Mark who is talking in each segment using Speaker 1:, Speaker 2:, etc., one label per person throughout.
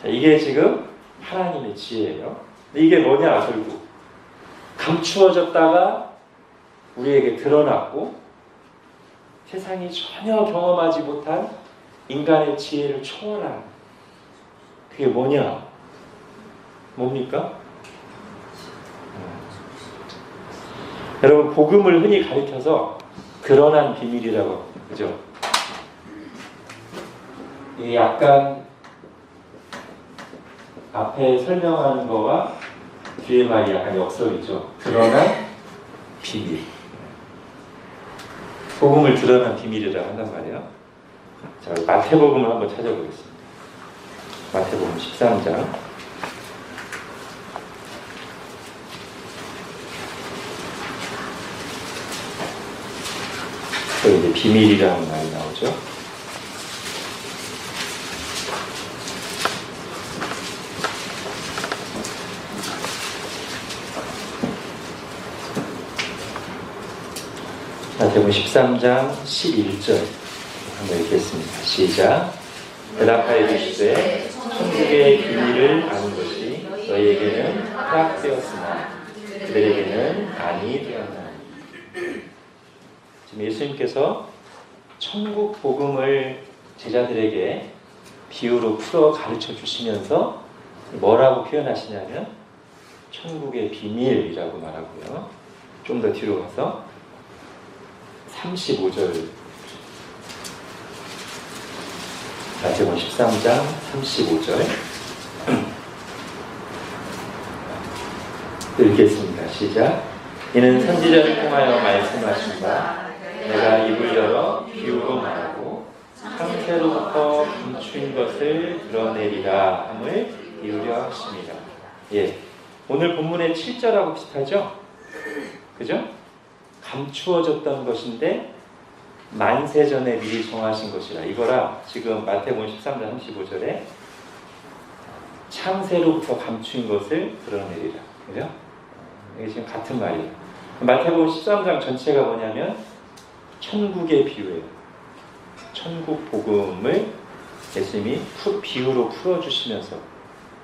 Speaker 1: 자, 이게 지금 하나님의 지혜예요. 근데 이게 뭐냐, 결국 감추어졌다가 우리에게 드러났고, 세상이 전혀 경험하지 못한 인간의 지혜를 초월한, 그게 뭐냐? 뭡니까? 여러분, 복음을 흔히 가리켜서 드러난 비밀이라고 합니다. 그죠? 이게 약간 앞에 설명하는 거와 뒤에 말이 약간 역설이죠. 드러난 비밀. 복음을 드러난 비밀이라고 한단 말이에요. 자, 마태복음을 한번 찾아보겠습니다. 마태복음 13장. 여기 이제 비밀이라는 말이 나오죠. 마태복음 13장 11절 한번 읽겠습니다. 시작. 대답하여 이르시되 천국의 비밀을 아는 것이 너희에게는 허락되었으나 그들에게는 아니 되었나니. 지금 예수님께서 천국 복음을 제자들에게 비유로 풀어 가르쳐 주시면서 뭐라고 표현하시냐면 천국의 비밀이라고 말하고요. 좀 더 뒤로 가서 35절, 마태복음 13장 35절 읽겠습니다. 시작. 이는 선지자를 통하여 말씀하신 바 내가 입을 열어 비유로 말하고 상태로부터 감추인 것을 드러내리라 함을 이루려 하십니다. 예, 오늘 본문의 7절하고 비슷하죠? 그죠? 감추어졌던 것인데 만세전에 미리 정하신 것이라. 이거라 지금 마태복음 13장 35절에 창세로부터 감추인 것을 드러내리라. 그죠? 이게 지금 같은 말이에요. 마태복음 13장 전체가 뭐냐면 천국의 비유예요. 천국 복음을 예수님이 비유로 풀어주시면서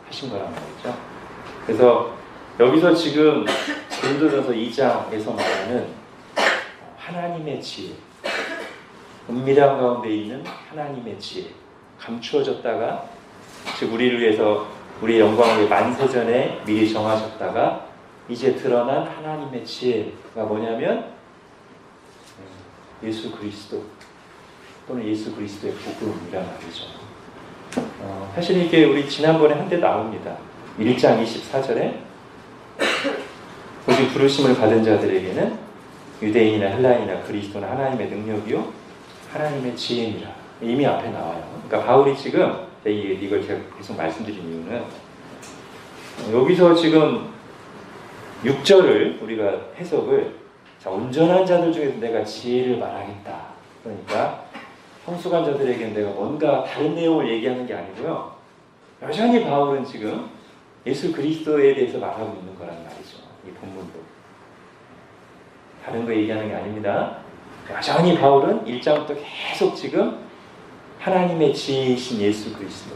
Speaker 1: 하신 거란 말이죠. 그래서 여기서 지금 고린도전서 2장에서 말하는 하나님의 지혜, 은밀한 가운데 있는 하나님의 지혜, 감추어졌다가 즉 우리를 위해서 우리의 영광을 위해 만세전에 미리 정하셨다가 이제 드러난 하나님의 지혜가 뭐냐면 예수 그리스도 또는 예수 그리스도의 복음이란 말이죠. 사실 이게 우리 지난번에 한 대 나옵니다. 1장 24절에 오직 부르심을 받은 자들에게는 유대인이나 헬라인이나 그리스도는 하나님의 능력이요 하나님의 지혜니라. 이미 앞에 나와요. 그러니까 바울이 지금 이걸 제가 계속 말씀드린 이유는 여기서 지금 6절을 우리가 해석을 자, 온전한 자들 중에서 내가 지혜를 말하겠다. 그러니까 성숙한 자들에게는 내가 뭔가 다른 내용을 얘기하는 게 아니고요. 여전히 바울은 지금 예수 그리스도에 대해서 말하고 있는 거란 말이죠. 이 본문도. 다른 거 얘기하는 게 아닙니다. 여전히 바울은 1장부터 계속 지금 하나님의 지혜이신 예수 그리스도,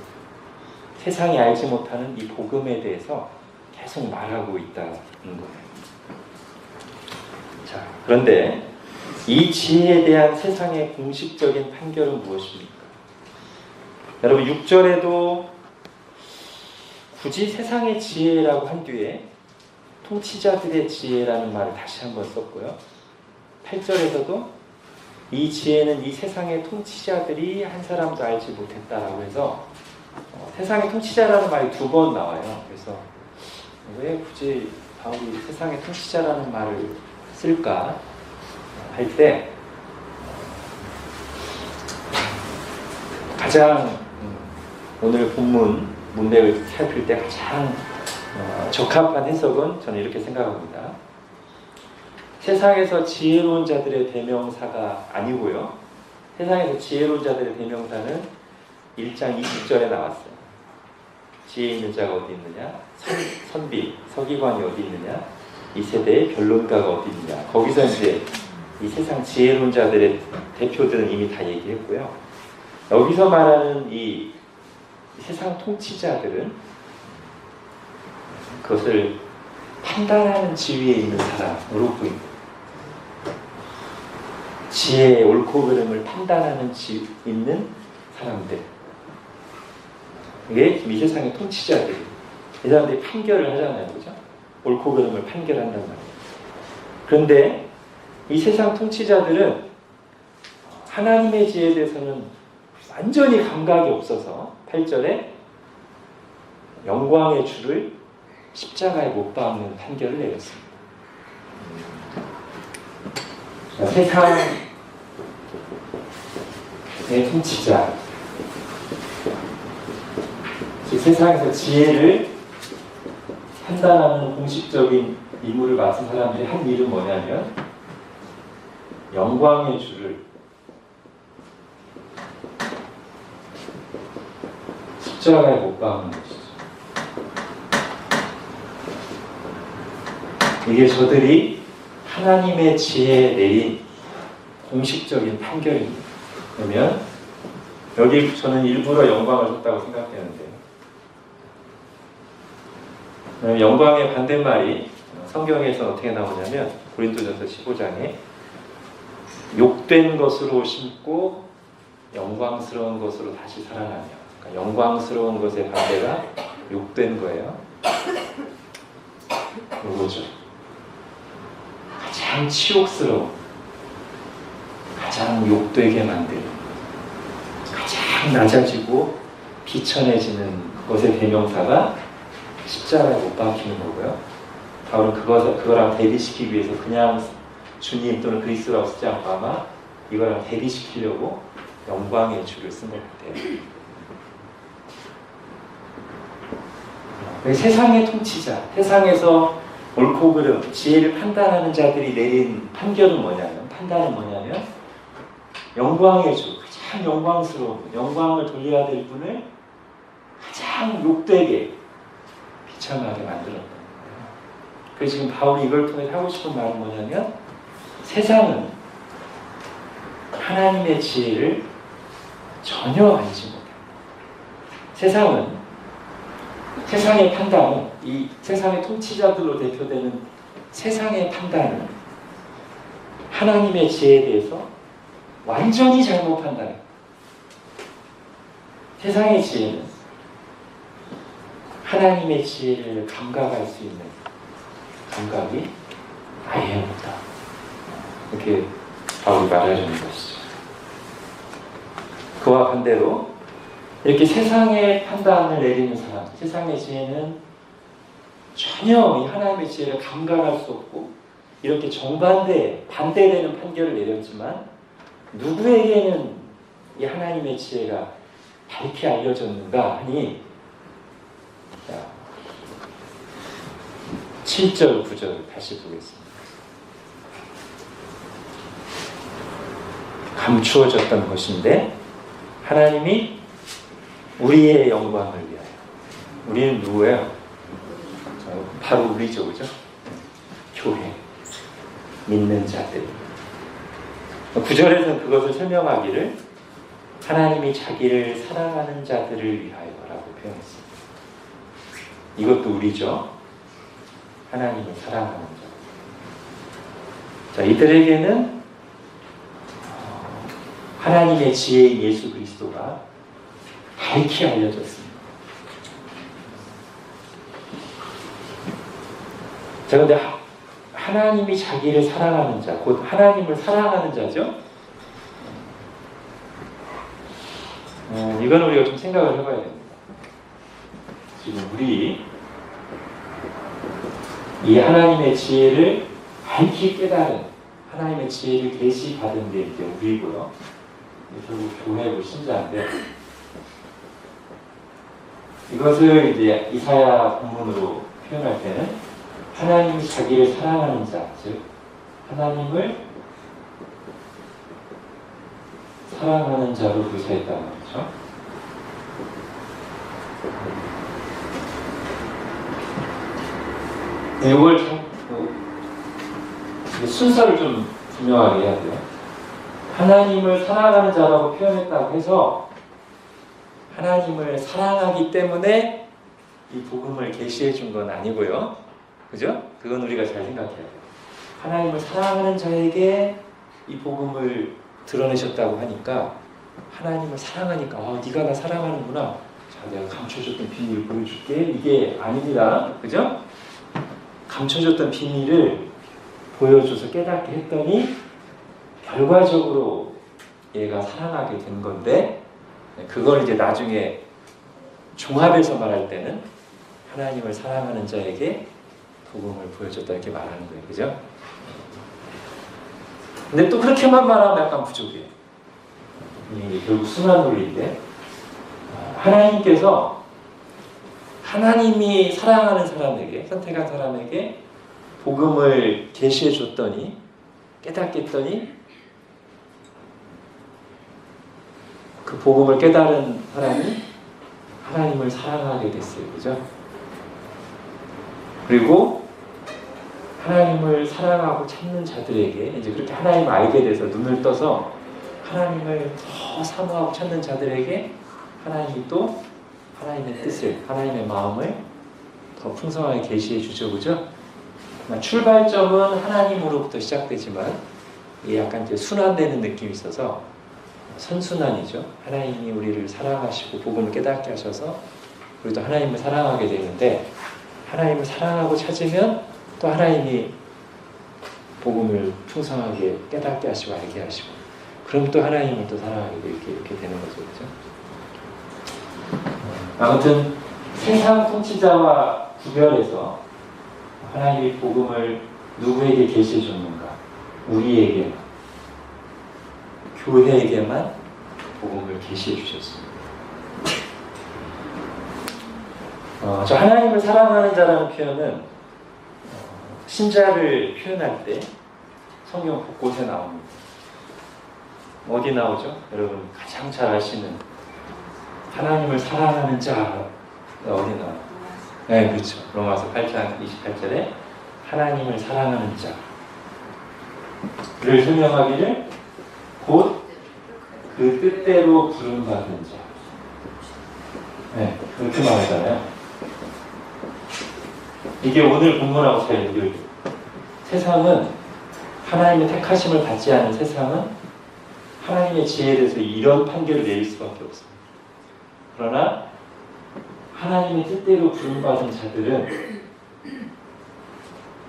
Speaker 1: 세상이 알지 못하는 이 복음에 대해서 계속 말하고 있다는 거예요. 자, 그런데 이 지혜에 대한 세상의 공식적인 판결은 무엇입니까? 여러분 6절에도 굳이 세상의 지혜라고 한 뒤에 통치자들의 지혜라는 말을 다시 한번 썼고요. 8절에서도 이 지혜는 이 세상의 통치자들이 한 사람도 알지 못했다라고 해서 세상의 통치자라는 말이 2번 나와요. 그래서 왜 굳이 바울이 세상의 통치자라는 말을 쓸까 할 때 가장 오늘 본문 문맥을 살필 때 가장 적합한 해석은 저는 이렇게 생각합니다. 세상에서 지혜로운 자들의 대명사가 아니고요. 세상에서 지혜로운 자들의 대명사는 1장 20절에 나왔어요. 지혜 있는 자가 어디 있느냐? 선비, 서기관이 어디 있느냐? 이 세대의 변론가가 어디 있느냐? 거기서 이제 이 세상 지혜로운 자들의 대표들은 이미 다 얘기했고요. 여기서 말하는 이 세상 통치자들은 그것을 판단하는 지위에 있는 사람으로 보입니다. 지혜의 옳고 그름을 판단하는 있는 사람들. 이게 이 세상의 통치자들이. 이 사람들이 판결을 하잖아요. 그죠? 옳고 그름을 판결한단 말이에요. 그런데 이 세상 통치자들은 하나님의 지혜에 대해서는 완전히 감각이 없어서 8절에 영광의 주를 십자가에 못 박는 판결을 내렸습니다. 세상의 통치자, 세상에서 지혜를 판단하는 공식적인 임무를 맡은 사람들이 한 일은 뭐냐면 영광의 주를 십자가에 못 박는 것이죠. 이게 저들이 하나님의 지혜에 내린 공식적인 판결입니다. 그러면 여기 저는 일부러 영광을 줬다고 생각되는데요. 영광의 반대말이 성경에서 어떻게 나오냐면 고린도전서 15장에 욕된 것으로 심고 영광스러운 것으로 다시 살아나며, 그러니까 영광스러운 것의 반대가 욕된 거예요. 요거죠. 가장 치욕스러운, 가장 욕되게 만드는, 가장 낮아지고 비천해지는 것의 대명사가 십자가에 못 박히는 거고요. 바울은 그거랑 대비시키기 위해서 그냥 주님 또는 그리스도라고 쓰지 않고 아마 이거랑 대비시키려고 영광의 주를 쓴 것 같아요. 세상의 통치자, 세상에서 옳고 그름, 지혜를 판단하는 자들이 내린 판단은 뭐냐면 영광의 주, 가장 영광스러운 영광을 돌려야 될 분을 가장 욕되게 비참하게 만들었던 거예요. 그래서 지금 바울이 이걸 통해 하고 싶은 말은 뭐냐면 세상은 하나님의 지혜를 전혀 알지 못합니다. 세상의 판단은, 이 세상의 통치자들로 대표되는 세상의 판단은 하나님의 지혜에 대해서 완전히 잘못 판단해요. 세상의 지혜는 하나님의 지혜를 감각할 수 있는 감각이 아예 없다. 이렇게 바울이 말하려는 것이죠. 그와 반대로 이렇게 세상의 판단을 내리는 사람, 세상의 지혜는 전혀 이 하나님의 지혜를 감각할 수 없고 이렇게 반대되는 판결을 내렸지만 누구에게는 이 하나님의 지혜가 밝게 알려졌는가 하니 7절, 9절 다시 보겠습니다. 감추어졌던 것인데 하나님이 우리의 영광을 위하여. 우리는 누구예요? 바로 우리죠, 그죠? 교회, 믿는 자들. 9절에서는 그것을 설명하기를 하나님이 자기를 사랑하는 자들을 위하여라고 표현했습니다. 이것도 우리죠. 하나님을 사랑하는 자. 자, 이들에게는 하나님의 지혜인 예수 그리스도가 밝히 알려졌습니다. 자, 근데 하나님이 자기를 사랑하는 자, 곧 하나님을 사랑하는 자죠. 이건 우리가 좀 생각을 해봐야 됩니다. 지금 우리 이 하나님의 지혜를 밝히 깨달은, 하나님의 지혜를 계시받은 게 이제 우리고요. 결국 교회고 신자인데, 이것을 이제 이사야 본문으로 표현할 때는 하나님이 자기를 사랑하는 자, 즉 하나님을 사랑하는 자로 묘사했다는 거죠. 이걸 순서를 좀 분명하게 해야 돼요. 하나님을 사랑하는 자라고 표현했다고 해서 하나님을 사랑하기 때문에 이 복음을 계시해 준 건 아니고요. 그죠? 그건 우리가 잘 생각해야 돼요. 하나님을 사랑하는 자에게 이 복음을 드러내셨다고 하니까 하나님을 사랑하니까 네가 나 사랑하는구나. 자, 내가 감춰줬던 비밀을 보여줄게. 이게 아닙니다. 그죠? 감춰줬던 비밀을 보여줘서 깨닫게 했더니 결과적으로 얘가 사랑하게 된 건데 그걸 이제 나중에 종합해서 말할 때는 하나님을 사랑하는 자에게 복음을 보여줬다 이렇게 말하는 거예요. 그죠? 근데 또 그렇게만 말하면 약간 부족해요. 이게 결국 순환 논리인데 하나님께서 하나님이 사랑하는 사람에게 선택한 사람에게 복음을 계시해 줬더니 깨닫게 했더니 그 복음을 깨달은 사람이 하나님을 사랑하게 됐어요. 그죠? 그리고 하나님을 사랑하고 찾는 자들에게 이제 그렇게 하나님을 알게 돼서 눈을 떠서 하나님을 더 사모하고 찾는 자들에게 하나님이 또 하나님의 뜻을, 하나님의 마음을 더 풍성하게 계시해 주죠. 그죠? 출발점은 하나님으로부터 시작되지만 이게 약간 이제 순환되는 느낌이 있어서 선순환이죠. 하나님이 우리를 사랑하시고 복음을 깨닫게 하셔서 우리도 하나님을 사랑하게 되는데 하나님을 사랑하고 찾으면 또 하나님이 복음을 풍성하게 깨닫게 하시고 알게 하시고 그럼 또 하나님을 또 사랑하게 이렇게 되는 거죠. 그렇죠? 아무튼 세상 통치자와 구별해서 하나님의 복음을 누구에게 계시해 줬는가? 우리에게 교회에게만 복음을 계시해 주셨습니다. 저 하나님을 사랑하는 자라는 표현은 신자를 표현할 때 성경 곳곳에 나옵니다. 어디 나오죠? 여러분 가장 잘 아시는 하나님을 사랑하는 자 어디 나와요? 네, 그렇죠. 로마서 8장 28절에 하나님을 사랑하는 자를 설명하기를 곧 그 뜻대로 부름받은 자. 네, 그렇게 말하잖아요. 이게 오늘 본문하고 잘 연결돼요. 세상은 하나님의 택하심을 받지 않은 세상은 하나님의 지혜에 대해서 이런 판결을 내릴 수밖에 없습니다. 그러나 하나님의 뜻대로 부름받은 자들은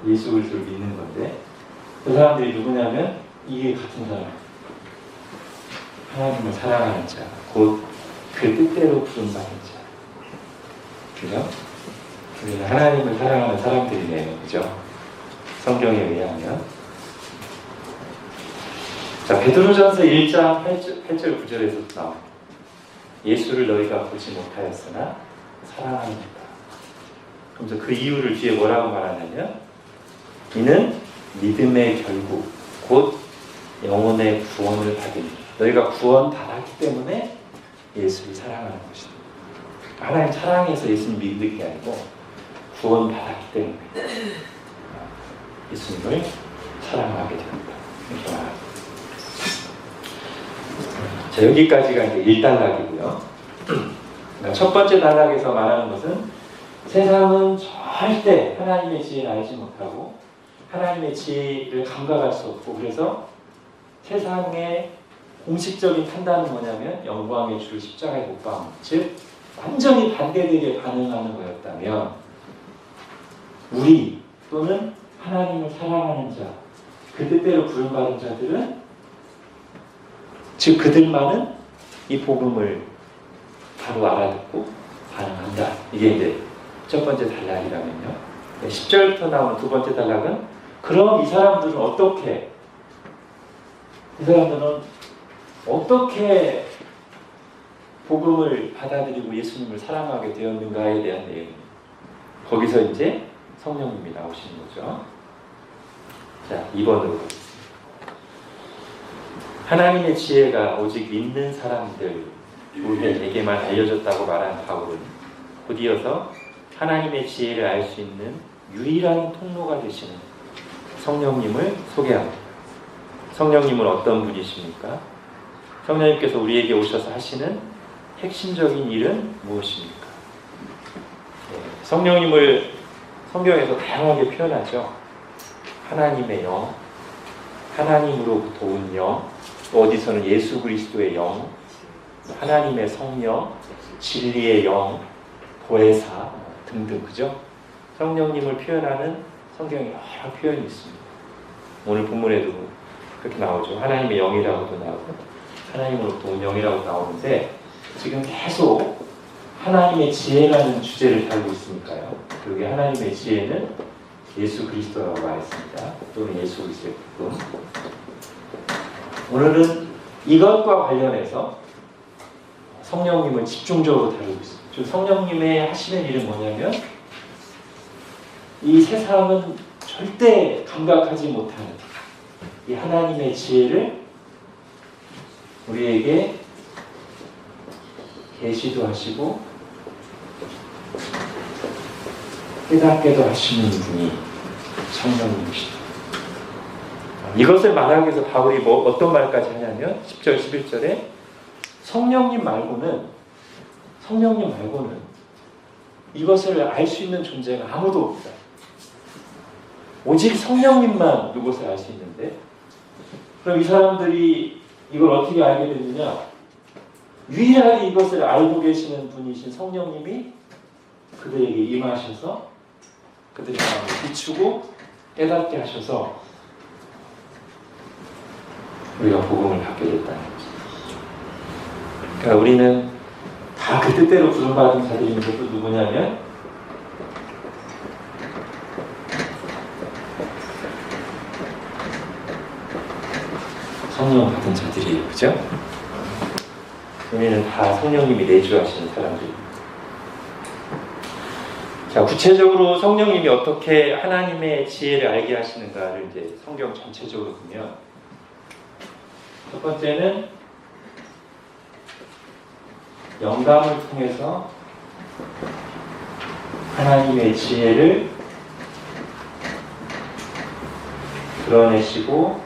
Speaker 1: 예수 그리스도를 믿는 건데 그 사람들이 누구냐면 이게 같은 사람. 하나님을 사랑하는 자, 곧 그 뜻대로 부름받은 자. 그죠? 우리는 하나님을 사랑하는 사람들이네요. 그죠? 성경에 의하면. 자, 베드로전서 1장 8절 9절에서 나옵니다. 예수를 너희가 보지 못하였으나 사랑합니다. 그러면서 그 이유를 뒤에 뭐라고 말하냐면 이는 믿음의 결국 곧 영혼의 구원을 받으니 너희가 구원 받았기 때문에 예수를 사랑하는 것이다. 하나님 사랑해서 예수님 믿는 게 아니고 구원 받았기 때문에 예수님을 사랑하게 됩니다. 이렇게 말합니다. 자, 여기까지가 이제 1단락이고요. 첫 번째 단락에서 말하는 것은 세상은 절대 하나님의 지혜를 알지 못하고 하나님의 지혜를 감각할 수 없고 그래서 세상의 공식적인 판단은 뭐냐면 영광의 주를 십자가에 못 박는 즉 완전히 반대되게 반응하는 거였다면 우리 또는 하나님을 사랑하는 자 그 뜻대로 부름받은 자들은 즉 그들만은 이 복음을 바로 알아듣고 반응한다. 이게 이제 첫 번째 단락이라면요. 10절부터 나오는 두 번째 단락은 그럼 이 사람들은 어떻게 복음을 받아들이고 예수님을 사랑하게 되었는가에 대한 내용입니다. 거기서 이제 성령님이 나오시는 거죠. 자, 2번으로 하나님의 지혜가 오직 믿는 사람들 교회에게만 알려졌다고 말한 바울은 곧이어서 하나님의 지혜를 알 수 있는 유일한 통로가 되시는 성령님을 소개합니다. 성령님은 어떤 분이십니까? 성령님께서 우리에게 오셔서 하시는 핵심적인 일은 무엇입니까? 성령님을 성경에서 다양하게 표현하죠. 하나님의 영, 하나님으로부터 온 영, 또 어디서는 예수 그리스도의 영, 하나님의 성령, 진리의 영, 보혜사 등등, 그죠? 성령님을 표현하는 성경에 여러 표현이 있습니다. 오늘 본문에도 그렇게 나오죠. 하나님의 영이라고도 나오고 하나님으로부터 온 영이라고 나오는데, 지금 계속 하나님의 지혜라는 주제를 다루고 있으니까요. 여기 하나님의 지혜는 예수 그리스도라고 말했습니다. 또는 예수 그리스도의 복음. 오늘은 이것과 관련해서 성령님을 집중적으로 다루고 있습니다. 즉 성령님의 하시는 일은 뭐냐면, 이 세상은 절대 감각하지 못하는 이 하나님의 지혜를 우리에게 계시도 하시고 깨닫게도 하시는 분이 성령님이시다. 이것을 말하기 위해서 바울이 어떤 말까지 하냐면 10절 11절에 성령님 말고는 이것을 알 수 있는 존재가 아무도 없다. 오직 성령님만 이것을 알 수 있는데, 그럼 이 사람들이 이걸 어떻게 알게 됐느냐? 유일하게 이것을 알고 계시는 분이신 성령님이 그들에게 임하셔서 그들의 마음을 비추고 깨닫게 하셔서 우리가 복음을 받게 됐다는 거죠. 그러니까 우리는 다 그 뜻대로 부름받은 자들인데, 또 누구냐면 성령 받은 자들이에요. 그죠? 우리는 다 성령님이 내주하시는 사람들입니다. 자, 구체적으로 성령님이 어떻게 하나님의 지혜를 알게 하시는가를 이제 성경 전체적으로 보면, 첫 번째는 영감을 통해서 하나님의 지혜를 드러내시고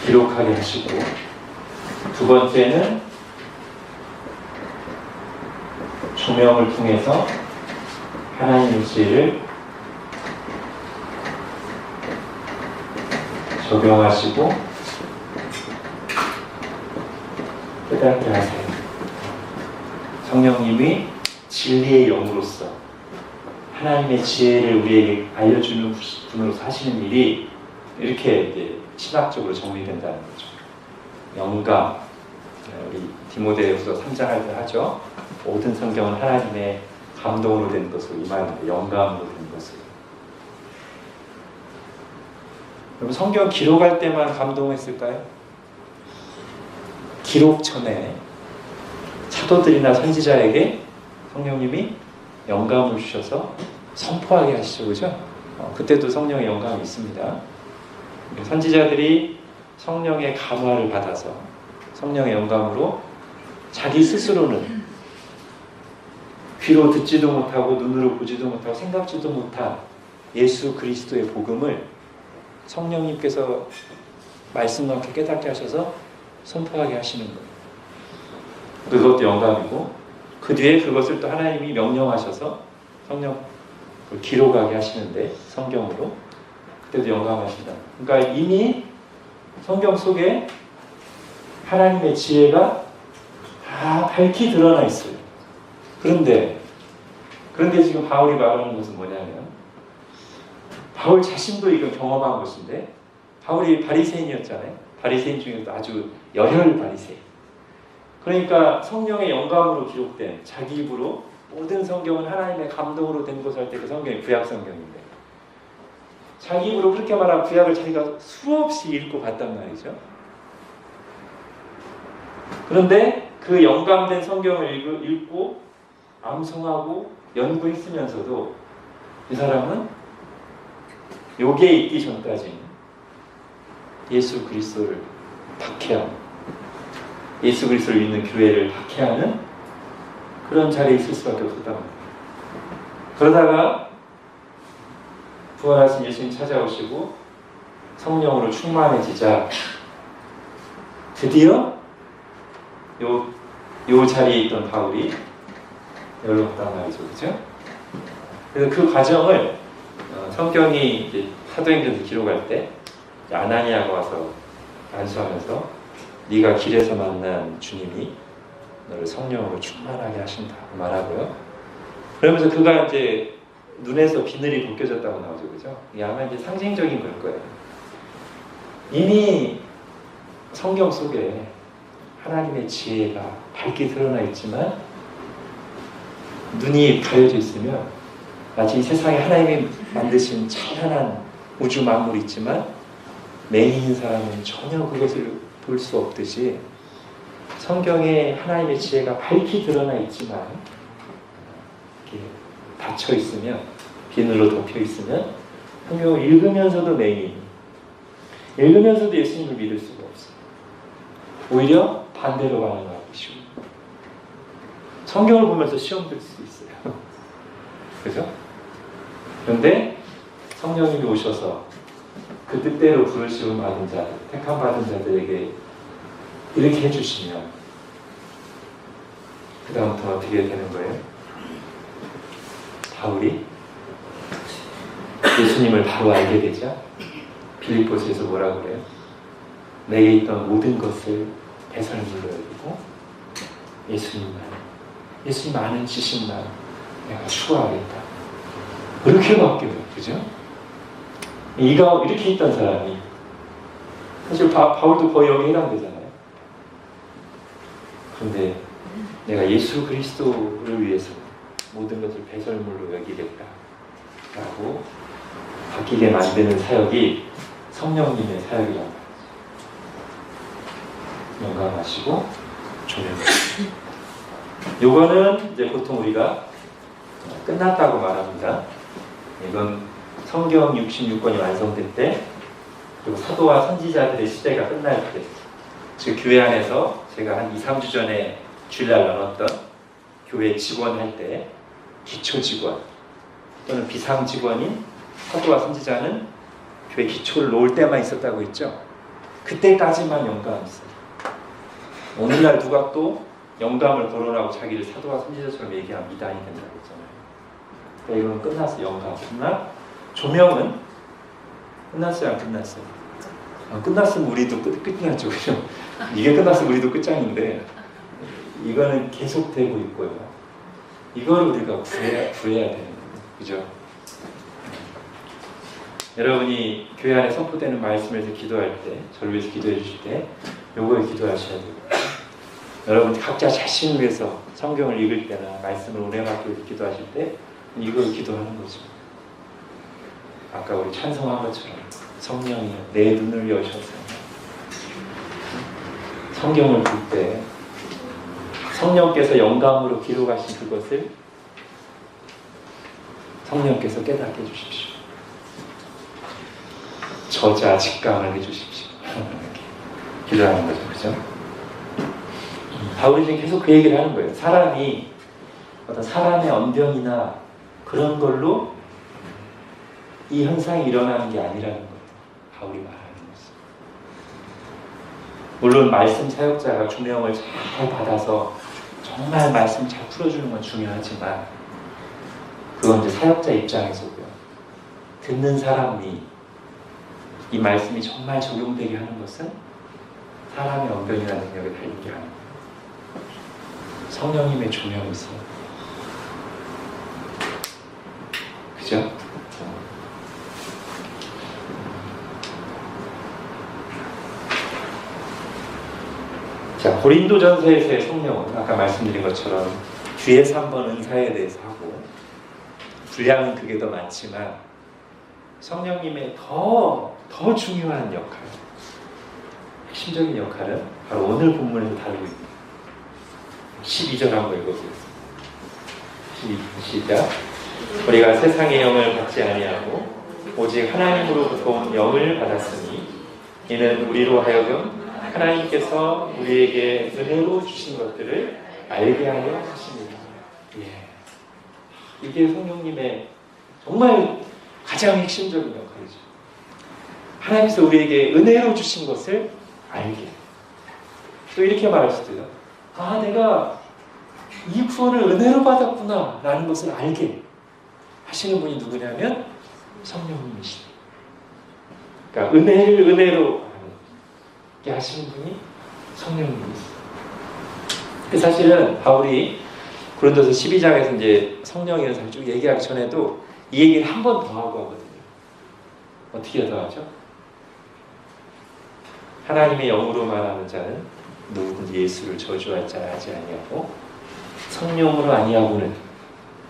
Speaker 1: 기록하게 하시고, 두 번째는 조명을 통해서 하나님의 지혜를 적용하시고 깨닫게 하세요. 성령님이 진리의 영으로서 하나님의 지혜를 우리에게 알려주는 분으로서 하시는 일이 이렇게 이제 신학적으로 정리된다는 거죠. 영감, 우리 디모데후서 3장 할 때 하죠. 모든 성경은 하나님의 감동으로 된 것으로 임하는데, 영감으로 된 것으로. 그럼 성경 기록할 때만 감동했을까요? 기록 전에 사도들이나 선지자에게 성령님이 영감을 주셔서 선포하게 하시죠, 그죠? 그때도 성령의 영감이 있습니다. 선지자들이 성령의 감화를 받아서 성령의 영감으로 자기 스스로는 귀로 듣지도 못하고 눈으로 보지도 못하고 생각지도 못한 예수 그리스도의 복음을 성령님께서 말씀과 함께 깨닫게 하셔서 선포하게 하시는 거예요. 그것도 영감이고, 그 뒤에 그것을 또 하나님이 명령하셔서 성령 기록하게 하시는데, 성경으로 그때도 영감하시다. 그러니까 이미 성경 속에 하나님의 지혜가 다 밝히 드러나 있어요. 그런데 지금 바울이 말하는 것은 뭐냐면, 바울 자신도 이걸 경험한 것인데, 바울이 바리새인이었잖아요. 바리새인 중에서도 아주 열혈 바리새인. 그러니까 성령의 영감으로 기록된, 자기 입으로 모든 성경은 하나님의 감동으로 된 것을 할 때 그 성경이 구약 성경인데, 자기 입으로 그렇게 말한 구약을 자기가 수없이 읽고 봤단 말이죠. 그런데 그 영감된 성경을 읽고 암송하고 연구했으면서도 이 사람은 요게 있기 전까지 예수 그리스도를 박해하고 예수 그리스도를 믿는 교회를 박해하는 그런 자리에 있을 수밖에 없었단 말이에요. 그러다가 부활하신 예수님 찾아오시고 성령으로 충만해지자 드디어 요 자리에 있던 바울이 여기로 갔단 말이죠. 그죠? 그래서 그 과정을 성경이 이제 사도행전에서 기록할 때 아나니아가 와서 안수하면서 네가 길에서 만난 주님이 너를 성령으로 충만하게 하신다 말하고요. 그러면서 그가 이제 눈에서 비늘이 벗겨졌다고 나오죠. 그죠? 이게 아마 이제 상징적인 걸 거예요. 이미 성경 속에 하나님의 지혜가 밝게 드러나 있지만 눈이 가려져 있으면 마치 이 세상에 하나님이 만드신 찬란한 우주 만물이 있지만 맹인인 사람은 전혀 그것을 볼 수 없듯이 성경에 하나님의 지혜가 밝게 드러나 있지만 이렇게 닫혀 있으면 비늘로 덮여 있으면 성경을 읽으면서도 맹인, 읽으면서도 예수님을 믿을 수가 없어요. 오히려 반대로 반응하고 쉬운. 성경을 보면서 시험 들 수 있어요. 그죠? 그런데 성령님이 오셔서 그 뜻대로 부르심을 받은 자, 택함 받은 자들에게 이렇게 해주시면 그 다음부터 어떻게 되는 거예요? 바울이 예수님을 바로 알게 되자 빌립보서에서 뭐라고 그래요? 내게 있던 모든 것을 배설물로 여기고 예수님 아는 지식만 내가 추구하겠다. 그렇게 바뀌어요. 그죠? 이렇게 있던 사람이 사실 바울도 거의 여기 해당되잖아요. 그런데 내가 예수 그리스도를 위해서 모든 것을 배설물로 여기겠다 라고 바뀌게 만드는 사역이 성령님의 사역이라고 하죠. 영감하시고 조명하시고 요거는 이제 보통 우리가 끝났다고 말합니다. 이건 성경 66권이 완성될 때 그리고 사도와 선지자들의 시대가 끝날 때, 즉 교회 안에서 제가 한 2, 3주 전에 주일날 나눴던 교회 직원 할 때 기초 직원 또는 비상 직원인 사도와 선지자는 교회 기초를 놓을 때만 있었다고 했죠. 그때까지만 영감이 있어요. 오늘날 누가 또 영감을 거론하고 자기를 사도와 선지자처럼 얘기하면 이단이 된다고 했잖아요. 그러니까 이건 끝났어. 영감 그러나 조명은 끝났어요? 안 끝났어요? 끝났으면 우리도 끝이 났죠. 그죠? 이게 끝났으면 우리도 끝장인데 이거는 계속되고 있고요. 이걸 우리가 구해야 되는 거예요. 그죠? 여러분이 교회 안에 선포되는 말씀에서 기도할 때, 저를 위해서 기도해 주실 때 요거에 기도하셔야 돼요. 여러분 각자 자신을 위해서 성경을 읽을 때나 말씀을 은혜받기 위해서 기도하실 때 이걸 기도하는 거죠. 아까 우리 찬송한 것처럼 성령이 내 눈을 여셔서 성경을 볼 때 성령께서 영감으로 기록하신 그것을 성령께서 깨닫게 해주십시오. 저자 직감을 해주십시오. 이렇게 기도하는 거죠. 그죠? 바울이 지금 계속 그 얘기를 하는 거예요. 사람이 어떤 사람의 언변이나 그런 걸로 이 현상이 일어나는 게 아니라는 거예요. 바울이 말하는 것은. 물론 말씀 사역자가 조명을 잘 받아서 정말 말씀 잘 풀어주는 건 중요하지만 그건 이제 사역자 입장에서고요. 듣는 사람이 이 말씀이 정말 적용되게 하는 것은 사람의 언변이나 능력을 달리게 하는 거예요. 성령님의 조명이 있어요. 그죠? 자, 고린도전서에서의 성령은 아까 말씀드린 것처럼 뒤에서 한번 은사에 대해서 하고 분량은 그게 더 많지만 성령님의 더 중요한 역할, 핵심적인 역할은 바로 오늘 본문에서 다루고 있습니다. 12절 한번 읽어보겠습니다. 시작. 우리가 세상의 영을 받지 아니하고 오직 하나님으로부터 온 영을 받았으니 이는 우리로 하여금 하나님께서 우리에게 은혜로 주신 것들을 알게 하려 하십니다. 예. 이게 성령님의 정말 가장 핵심적인 역할이죠. 하나님께서 우리에게 은혜로 주신 것을 알게. 또 이렇게 말할 수도 있어요. 아, 내가 이 구원을 은혜로 받았구나 라는 것을 알게 하시는 분이 누구냐면 성령님이시다. 그러니까 은혜를 은혜로 하게 하시는 분이 성령님이시다. 사실은 바울이 고린도서 12장에서 이제 성령에 대해서 쭉 얘기하기 전에도 이 얘기를 한 번 더 하고 하거든요. 어떻게 더 하죠? 하나님의 영으로 말하는 자는 누구든지 예수를 저주할 자 하지 아니하고 성령으로 아니하고는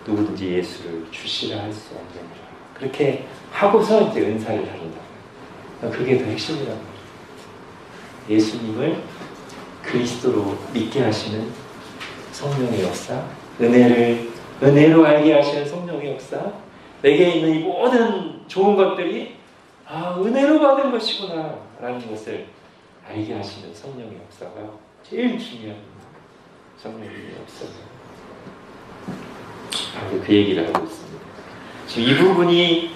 Speaker 1: 누구든지 예수를 주시라 할 수 없느니라. 그렇게 하고서 이제 은사를 다룬다. 그게 더 핵심이라는 거죠. 예수님을 그리스도로 믿게 하시는 성령의 역사, 은혜로 알게 하시는 성령의 역사, 내게 있는 이 모든 좋은 것들이 은혜로 받은 것이구나 라는 것을 알게 하시는 성령의 역사가 제일 중요한 성령의 역사입니다. 그 얘기를 하고 있습니다. 지금 이 부분이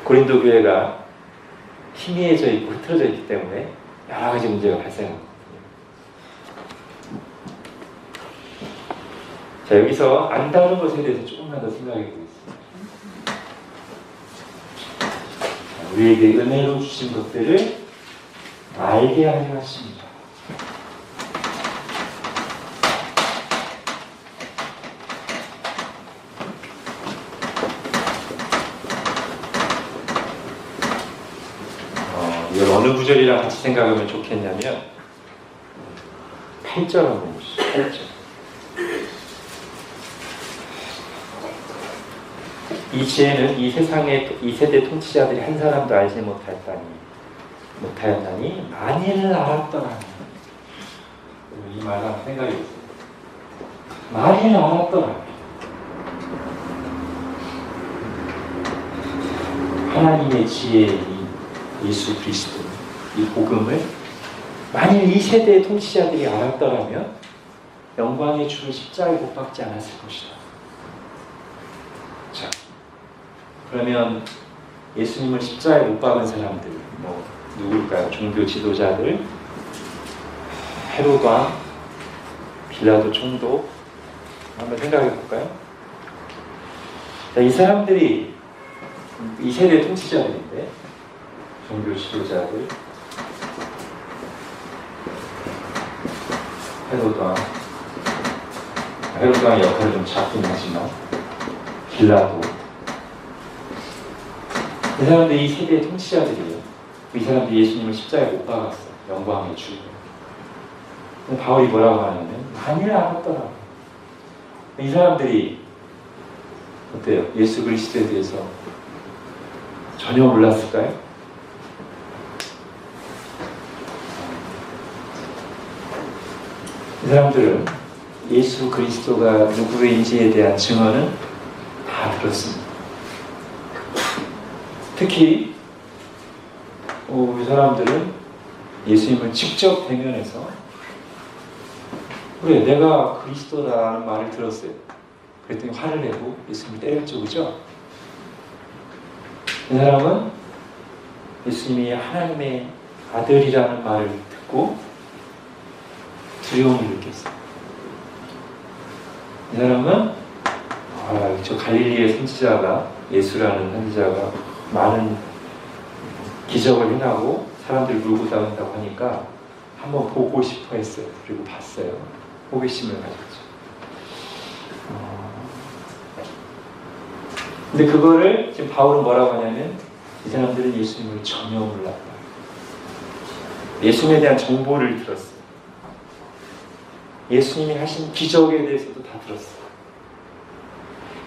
Speaker 1: 고린도 교회가 희미해져 있고 흐트러져 있기 때문에 여러 가지 문제가 발생합니다. 자, 여기서 안다는 것에 대해서 조금만 더 생각해 보겠습니다. 우리에게 은혜로 주신 것들을 알게 하려 하십니다. 이걸 어느 구절이랑 같이 생각하면 좋겠냐면 8절 한번 보시죠. 8절. 이 지혜는 이 세상의 이 세대 통치자들이 한 사람도 알지 못하였나니 만일 알았더라면, 이 말 한번 생각해 보세요. 만일 알았더라면 하나님의 지혜인 예수 그리스도, 이 복음을 만일 이 세대의 통치자들이 알았더라면 영광의 주를 십자가에 못 박지 않았을 것이다. 자, 그러면 예수님을 십자가에 못 박은 사람들 누굴까요? 종교 지도자들, 헤롯 왕, 빌라도 총독, 한번 생각해 볼까요? 자, 이 사람들이 이 세대 통치자들인데, 종교 지도자들, 헤롯 왕의 역할을 좀 작긴 하지만 빌라도, 이 사람들이 이 세대의 통치자들이에요. 이 사람들이 예수님을 십자가에 못 박았어. 영광의 주. 바울이 뭐라고 하냐면 만일 알았더라고. 이 사람들이 어때요? 예수 그리스도에 대해서 전혀 몰랐을까요? 이 사람들은 예수 그리스도가 누구인지에 대한 증언은 다 들었습니다. 특히 이 사람들은 예수님을 직접 대면해서 그래, 내가 그리스도라는 말을 들었어요. 그랬더니 화를 내고 예수님을 때렸죠, 그죠? 이 사람은 예수님이 하나님의 아들이라는 말을 듣고 두려움을 느꼈어요. 이 사람은 저 갈릴리의 선지자가, 예수라는 선지자가 많은 기적을 행하고 사람들 물고 다닌다고 하니까 한번 보고 싶어 했어요. 그리고 봤어요. 호기심을 가졌죠. 근데 그거를 지금 바울은 뭐라고 하냐면 이 사람들은 예수님을 전혀 몰랐다. 예수님에 대한 정보를 들었어요. 예수님이 하신 기적에 대해서도 다 들었어요.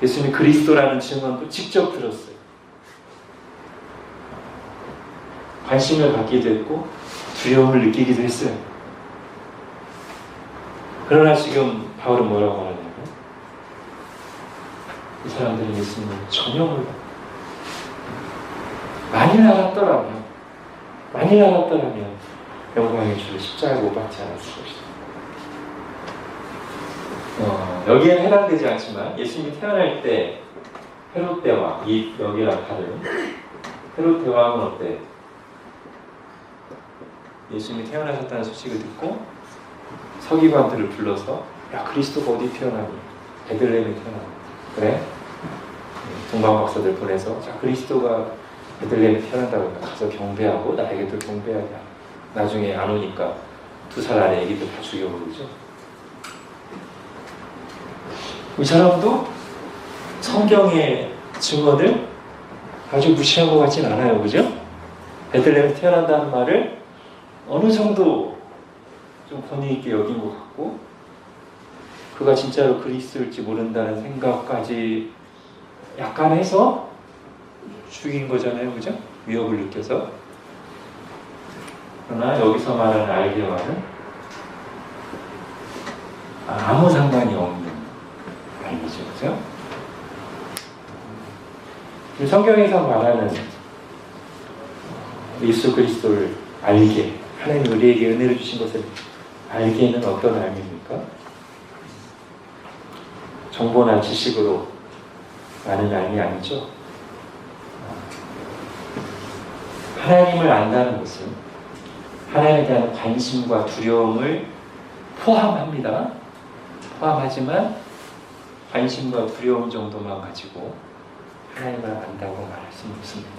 Speaker 1: 예수님이 그리스도라는 증언도 직접 들었어요. 관심을 갖기도 했고 두려움을 느끼기도 했어요. 그러나 지금 바울은 뭐라고 하냐면 이 사람들은 예수님을 전혀 몰라. 만일 알았더라면 영광의 주를 십자가에 못 박지 않았을 것이다. 여기에는 해당되지 않지만 예수님이 태어날 때 헤롯 대왕, 여기랑 다른 헤롯 대왕은 어때? 예수님이 태어나셨다는 소식을 듣고 서기관들을 불러서 야 그리스도가 어디 태어나니? 베들레헴에 태어나니. 그래? 동방박사들 보내서 자 그리스도가 베들레헴에 태어난다고 가서 경배하고 나에게도 경배하냐. 나중에 안 오니까 2살 안에 애기들 다 죽여버리죠. 이 사람도 성경의 증언을 아주 무시한 것 같진 않아요. 그죠? 베들레헴에 태어난다는 말을 어느 정도 좀 권위 있게 여긴 것 같고 그가 진짜로 그리스도일지 모른다는 생각까지 약간 해서 죽인 거잖아요. 그죠? 위협을 느껴서. 그러나 여기서 말하는 알게와는 아무 상관이 없는 말이죠. 그죠? 성경에서 말하는 예수 그리스도를 알게, 하나님 우리에게 은혜를 주신 것을 알게는 어떤 의미입니까? 정보나 지식으로 아는 의미 아니죠. 하나님을 안다는 것은 하나님에 대한 관심과 두려움을 포함합니다. 포함하지만 관심과 두려움 정도만 가지고 하나님을 안다고 말할 수는 없습니다.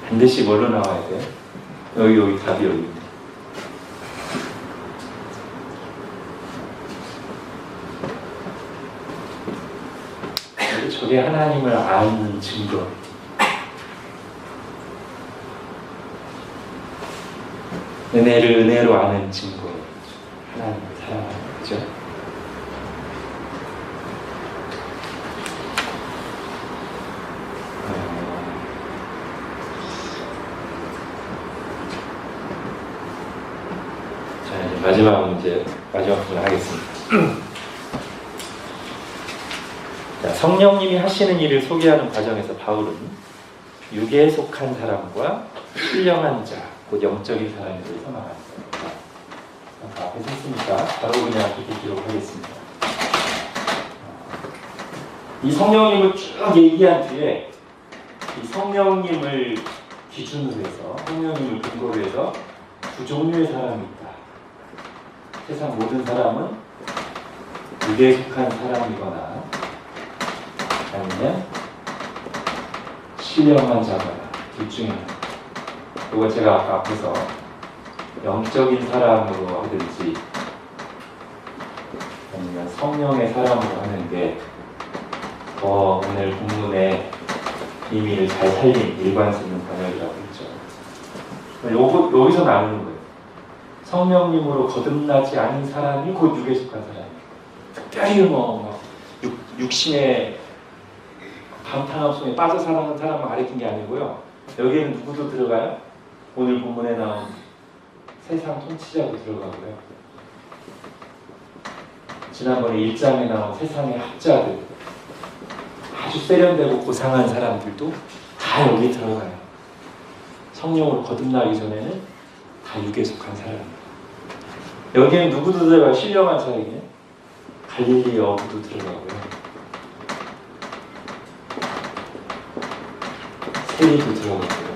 Speaker 1: 반드시 뭘로 나와야 돼? 여기 답이 여기 있네. 저게 하나님을 아는 증거. 은혜를 은혜로 아는 증거. 하나님을 사랑하는 거죠. 자, 이제 마지막 문제 하겠습니다. 자, 성령님이 하시는 일을 소개하는 과정에서 바울은 육에 속한 사람과 신령한 자, 곧 영적인 사람에 대해서 말합니다. 앞에 썼으니까 바로 그냥 이렇게 기록하겠습니다. 이 성령님을 쭉 얘기한 뒤에 이 성령님을 기준으로 해서 성령님을 근거로 해서 두 종류의 사람이 있다. 세상 모든 사람은 육에 속한 사람이거나 아니면 신령한 자거나 둘 중에 하나. 그거 제가 아까 앞에서 영적인 사람으로 하든지 아니면 성령의 사람으로 하는 게 더 오늘 본문의 의미를 잘 살린 일관성 있는 번역이라고 했죠. 여기서 나누는 거예요. 성령님으로 거듭나지 않은 사람이 곧 육에 속한 사람이에요. 특별히 육신의 감탄함 속에 빠져 사는 사람을 가리킨 게 아니고요. 여기에는 누구도 들어가요? 오늘 본문에 나온 세상 통치자도 들어가고요. 지난번에 1장에 나온 세상의 학자들, 아주 세련되고 고상한 사람들도 다 여기 들어가요. 성령으로 거듭나기 전에는 다 육에 속한 사람입니다. 여기에는 누구도 들어가요? 신령한 자에게 갈릴리 어부도 들어가고요. 세리도 들어가고요.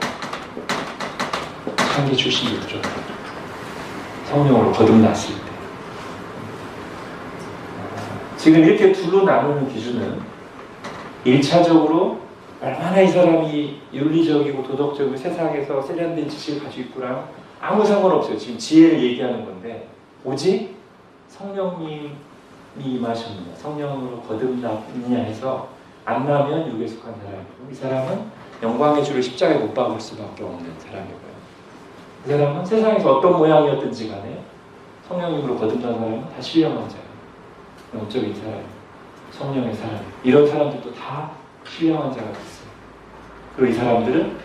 Speaker 1: 창기 출신도 들어가고요. 성령으로 거듭났을 때. 지금 이렇게 둘로 나누는 기준은 1차적으로 얼마나 이 사람이 윤리적이고 도덕적이고 세상에서 세련된 지식을 가지고 있구나 아무 상관없어요. 지금 지혜를 얘기하는 건데 오직 성령님이 임하셨느냐 성령으로 거듭났느냐 해서 안 나면 육에 속한 사람이고 이 사람은 영광의 주를 십자가에 못 박을 수밖에 없는 사람이고요. 이 사람은 세상에서 어떤 모양이었든지 간에 성령님으로 거듭난 사람은 다 신령한 자예요. 영적인 사람, 성령의 사람, 이런 사람들도 다 신령한 자가 됐어요. 그리고 이 사람들은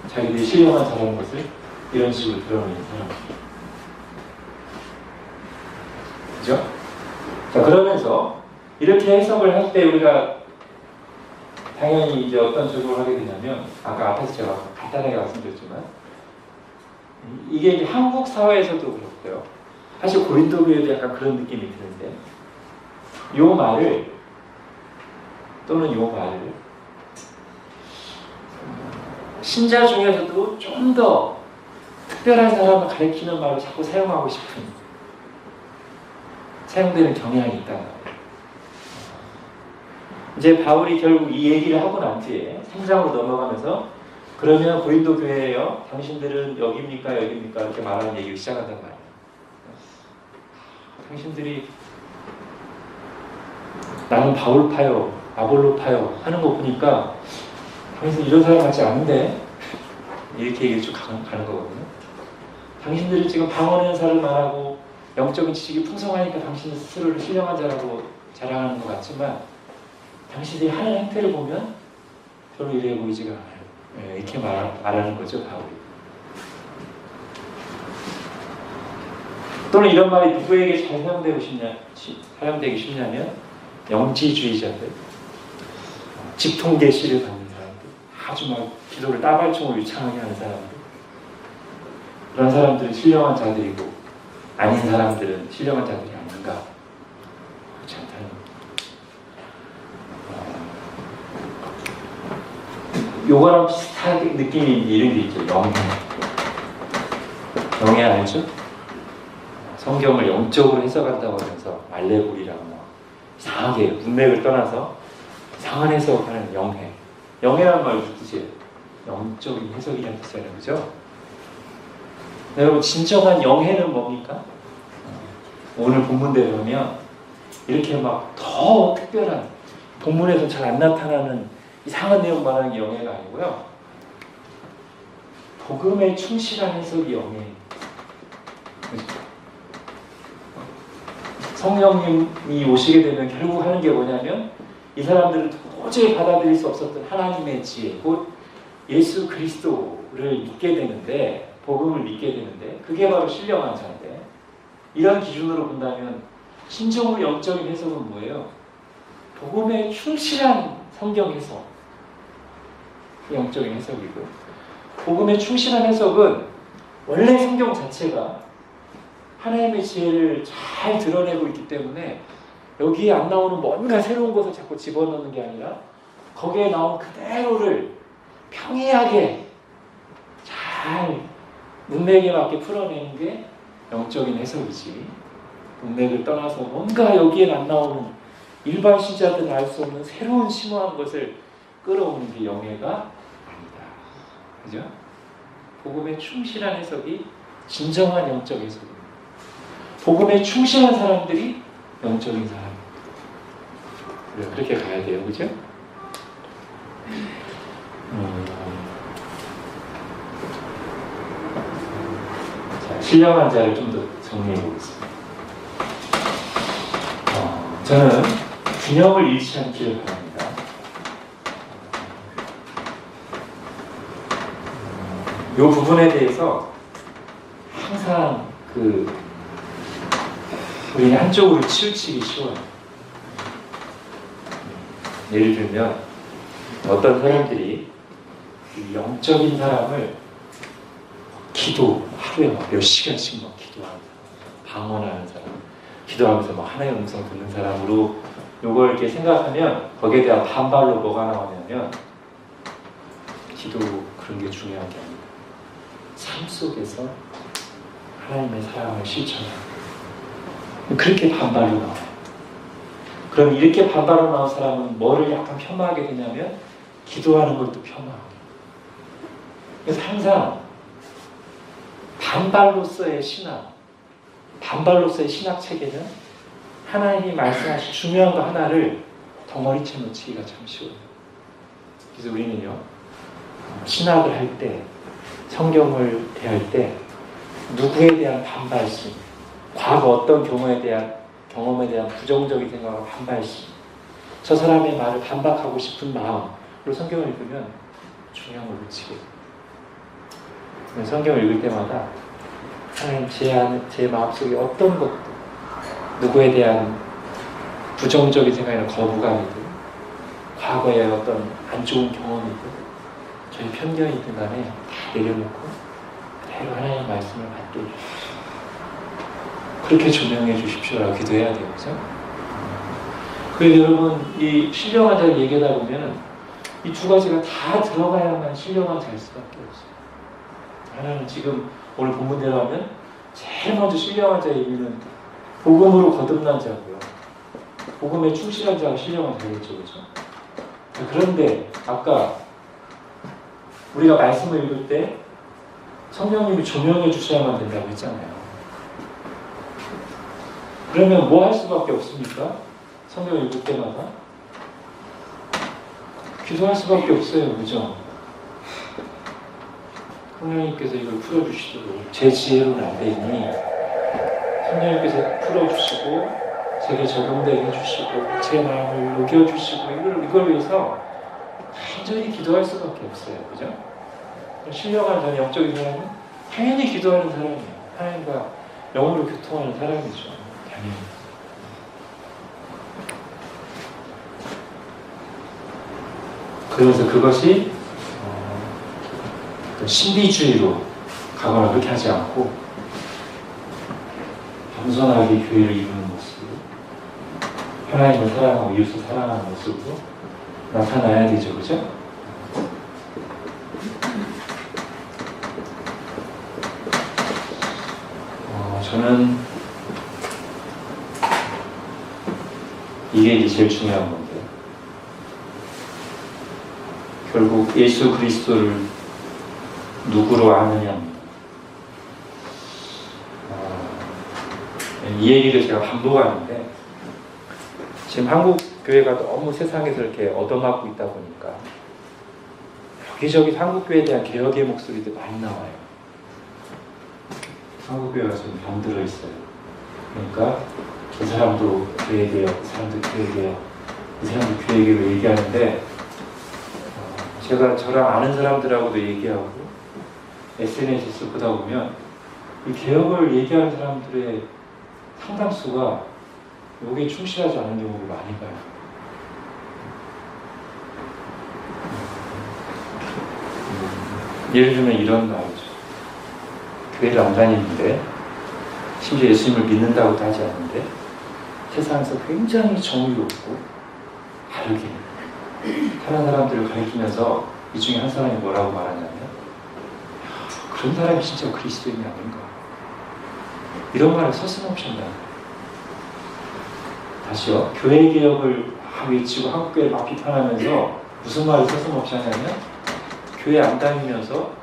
Speaker 1: 자기들이 신령한 자라는 것을 이런 식으로 드러내는 사람입니다. 그죠? 자, 그러면서 이렇게 해석을 할 때 우리가 당연히 이제 어떤 적용을 하게 되냐면 아까 앞에서 제가 간단하게 말씀드렸지만 이게 이제 한국 사회에서도 그렇고요. 사실 고린도 교회도 약간 그런 느낌이 드는데 요 말을 또는 요 말을 신자 중에서도 좀 더 특별한 사람을 가리키는 말을 자꾸 사용하고 싶은 사용되는 경향이 있다는 거예요. 이제 바울이 결국 이 얘기를 하고 난 뒤에 3장으로 넘어가면서 그러면 고린도 교회예요. 당신들은 여기입니까 여기입니까 이렇게 말하는 얘기를 시작한단 말이에요. 당신들이 나는 바울파요 아볼로파요 하는 거 보니까 당신 이런 사람 같지 않은데 이렇게 얘기 쭉 가는 거거든요. 당신들이 지금 방언 연사를 말하고 영적인 지식이 풍성하니까 당신 스스로를 신령한 자라고 자랑하는 것 같지만 당신들이 하는 행태를 보면 별로 이래 보이지가 않아요. 네, 이렇게 말하는 거죠, 바울이. 또는 이런 말이 누구에게 잘 사용되기 쉽냐면 영지주의자들, 직통계시를 받는 사람들, 아주 막 기도를 따발총으로 유창하게 하는 사람들, 그런 사람들은 신령한 자들이고 아닌 사람들은 신령한 자들이 아닌가? 그렇지 않다는 겁니다. 요거랑 비슷한 느낌이 이런 게 있죠. 영해. 영해 알죠? 성경을 영적으로 해석한다고 하면서 알레고리라고 뭐 이상하게 문맥을 떠나서 이상한 해석하는 영해. 영해란 말 무슨 뜻이에요? 영적인 해석이라는 뜻이잖아요. 그죠? 여러분 진정한 영해는 뭡니까? 오늘 본문대로 보면 이렇게 막 더 특별한 본문에서 잘 안 나타나는 이상한 내용 말하는 게 영해가 아니고요. 복음에 충실한 해석이 영해입니다. 성령님이 오시게 되면 결국 하는 게 뭐냐면 이 사람들은 도저히 받아들일 수 없었던 하나님의 지혜, 곧 예수 그리스도를 믿게 되는데, 복음을 믿게 되는데 그게 바로 신령한 자인데, 이런 기준으로 본다면 진정으로 영적인 해석은 뭐예요? 복음에 충실한 성경 해석, 영적인 해석이고, 복음에 충실한 해석은 원래 성경 자체가 하나님의 지혜를 잘 드러내고 있기 때문에 여기에 안 나오는 뭔가 새로운 것을 자꾸 집어넣는 게 아니라 거기에 나온 그대로를 평이하게 잘 문맥에 맞게 풀어내는 게 영적인 해석이지, 문맥을 떠나서 뭔가 여기에 안 나오는 일반 신자들은 알 수 없는 새로운 심오한 것을 끌어오는 게 영예가 아니다. 그죠? 복음에 충실한 해석이 진정한 영적 해석입니다. 복음에 충실한 사람들이 영적인 사람입니다. 그렇게 가야 돼요. 그죠? 자, 신령한 자를 좀 더 정리해 보겠습니다. 저는 균형을 잃지 않기를 바랍니다. 이 부분에 대해서 항상 우리는 한쪽으로 치우치기 쉬워요. 예를 들면 어떤 사람들이 영적인 사람을 기도 하루에 몇 시간씩 막 기도하는 사람, 방언하는 사람, 기도하면서 막 하나의 음성 듣는 사람으로 요걸 이렇게 생각하면 거기에 대한 반발로 뭐가 나오냐면, 기도 그런 게 중요한 게 아닙니다. 삶 속에서 하나님의 사랑을 실천하는, 그렇게 반발로 나와요. 그럼 이렇게 반발로 나온 사람은 뭐를 약간 폄하하게 되냐면 기도하는 것도 폄하하고. 그래서 항상 반발로서의 신학, 반발로서의 신학 체계는 하나님이 말씀하신 중요한 거 하나를 덩어리째 놓치기가 참 쉬워요. 그래서 우리는요, 신학을 할 때, 성경을 대할 때 누구에 대한 반발심, 과거 어떤 경험에 대한 부정적인 생각과 반발심, 저 사람의 말을 반박하고 싶은 마음으로 성경을 읽으면 중요한 걸 놓치게 돼요. 성경을 읽을 때마다 하나님 제 마음속에 어떤 것도, 누구에 대한 부정적인 생각이나 거부감이든 과거의 어떤 안 좋은 경험이든 저희 편견이든 간에 다 내려놓고 그대로 하나님의 말씀을 받게 해주십시오. 그렇게 조명해 주십시오라고 기도해야 돼요. 그죠? 그래서 여러분, 이 신령한 자를 얘기하다 보면 이 두 가지가 다 들어가야만 신령한 자일 수밖에 없어요. 하나는 지금 오늘 본문대로 하면 제일 먼저 신령한 자의 의미는 복음으로 거듭난 자고요. 복음에 충실한 자가 신령한 자겠죠. 그죠? 그런데 아까 우리가 말씀을 읽을 때 성령님이 조명해 주셔야만 된다고 했잖아요. 그러면 뭐 할 수밖에 없습니까? 성경 읽을 때마다 기도할 수밖에 없어요. 그죠? 성령님께서 이걸 풀어주시도록 제 지혜로는 안 되니 성령님께서 풀어주시고 제게 적용되게 해주시고 제 마음을 녹여주시고 이걸 위해서 간절히 기도할 수밖에 없어요. 그죠? 신령한 자는 영적인 사람은 당연히 기도하는 사람이에요. 하나님과 영으로 교통하는 사람이죠. 당연히. 그래서 그것이 신비주의로 가거나 그렇게 하지 않고 겸손하게 교회를 이루는 모습으로 하나님을 사랑하고 이웃을 사랑하는 모습으로 나타나야 되죠. 그죠? 저는 이게 이제 제일 중요한 건데 결국 예수 그리스도를 누구로 아느냐입니다. 이 얘기를 제가 반복하는데 지금 한국 교회가 너무 세상에서 이렇게 얻어맞고 있다 보니까 여기저기 한국 교회에 대한 개혁의 목소리도 많이 나와요. 한국 교회가 좀 병들어 있어요. 그러니까 이 사람도 교회 개혁, 이 사람도 교회 개혁, 이 사람도 교회 개혁을 얘기하는데 제가 저랑 아는 사람들하고도 얘기하고 SNS에서 보다 보면 이 개혁을 얘기하는 사람들의 상당수가 여기에 충실하지 않은 경우를 많이 봐요. 예를 들면 이런 말이죠. 교회를 안 다니는데 심지어 예수님을 믿는다고도 하지 않는데 세상에서 굉장히 정의롭고 바르게 다른 사람들을 가리키면서 이 중에 한 사람이 뭐라고 말하냐면 그런 사람이 진짜 그리스도인이 아닌가 이런 말을 서슴없이 한다. 다시요. 교회 개혁을 외치고 한국교회를 막 비판하면서 무슨 말을 서슴없이 하냐면 교회 안 다니면서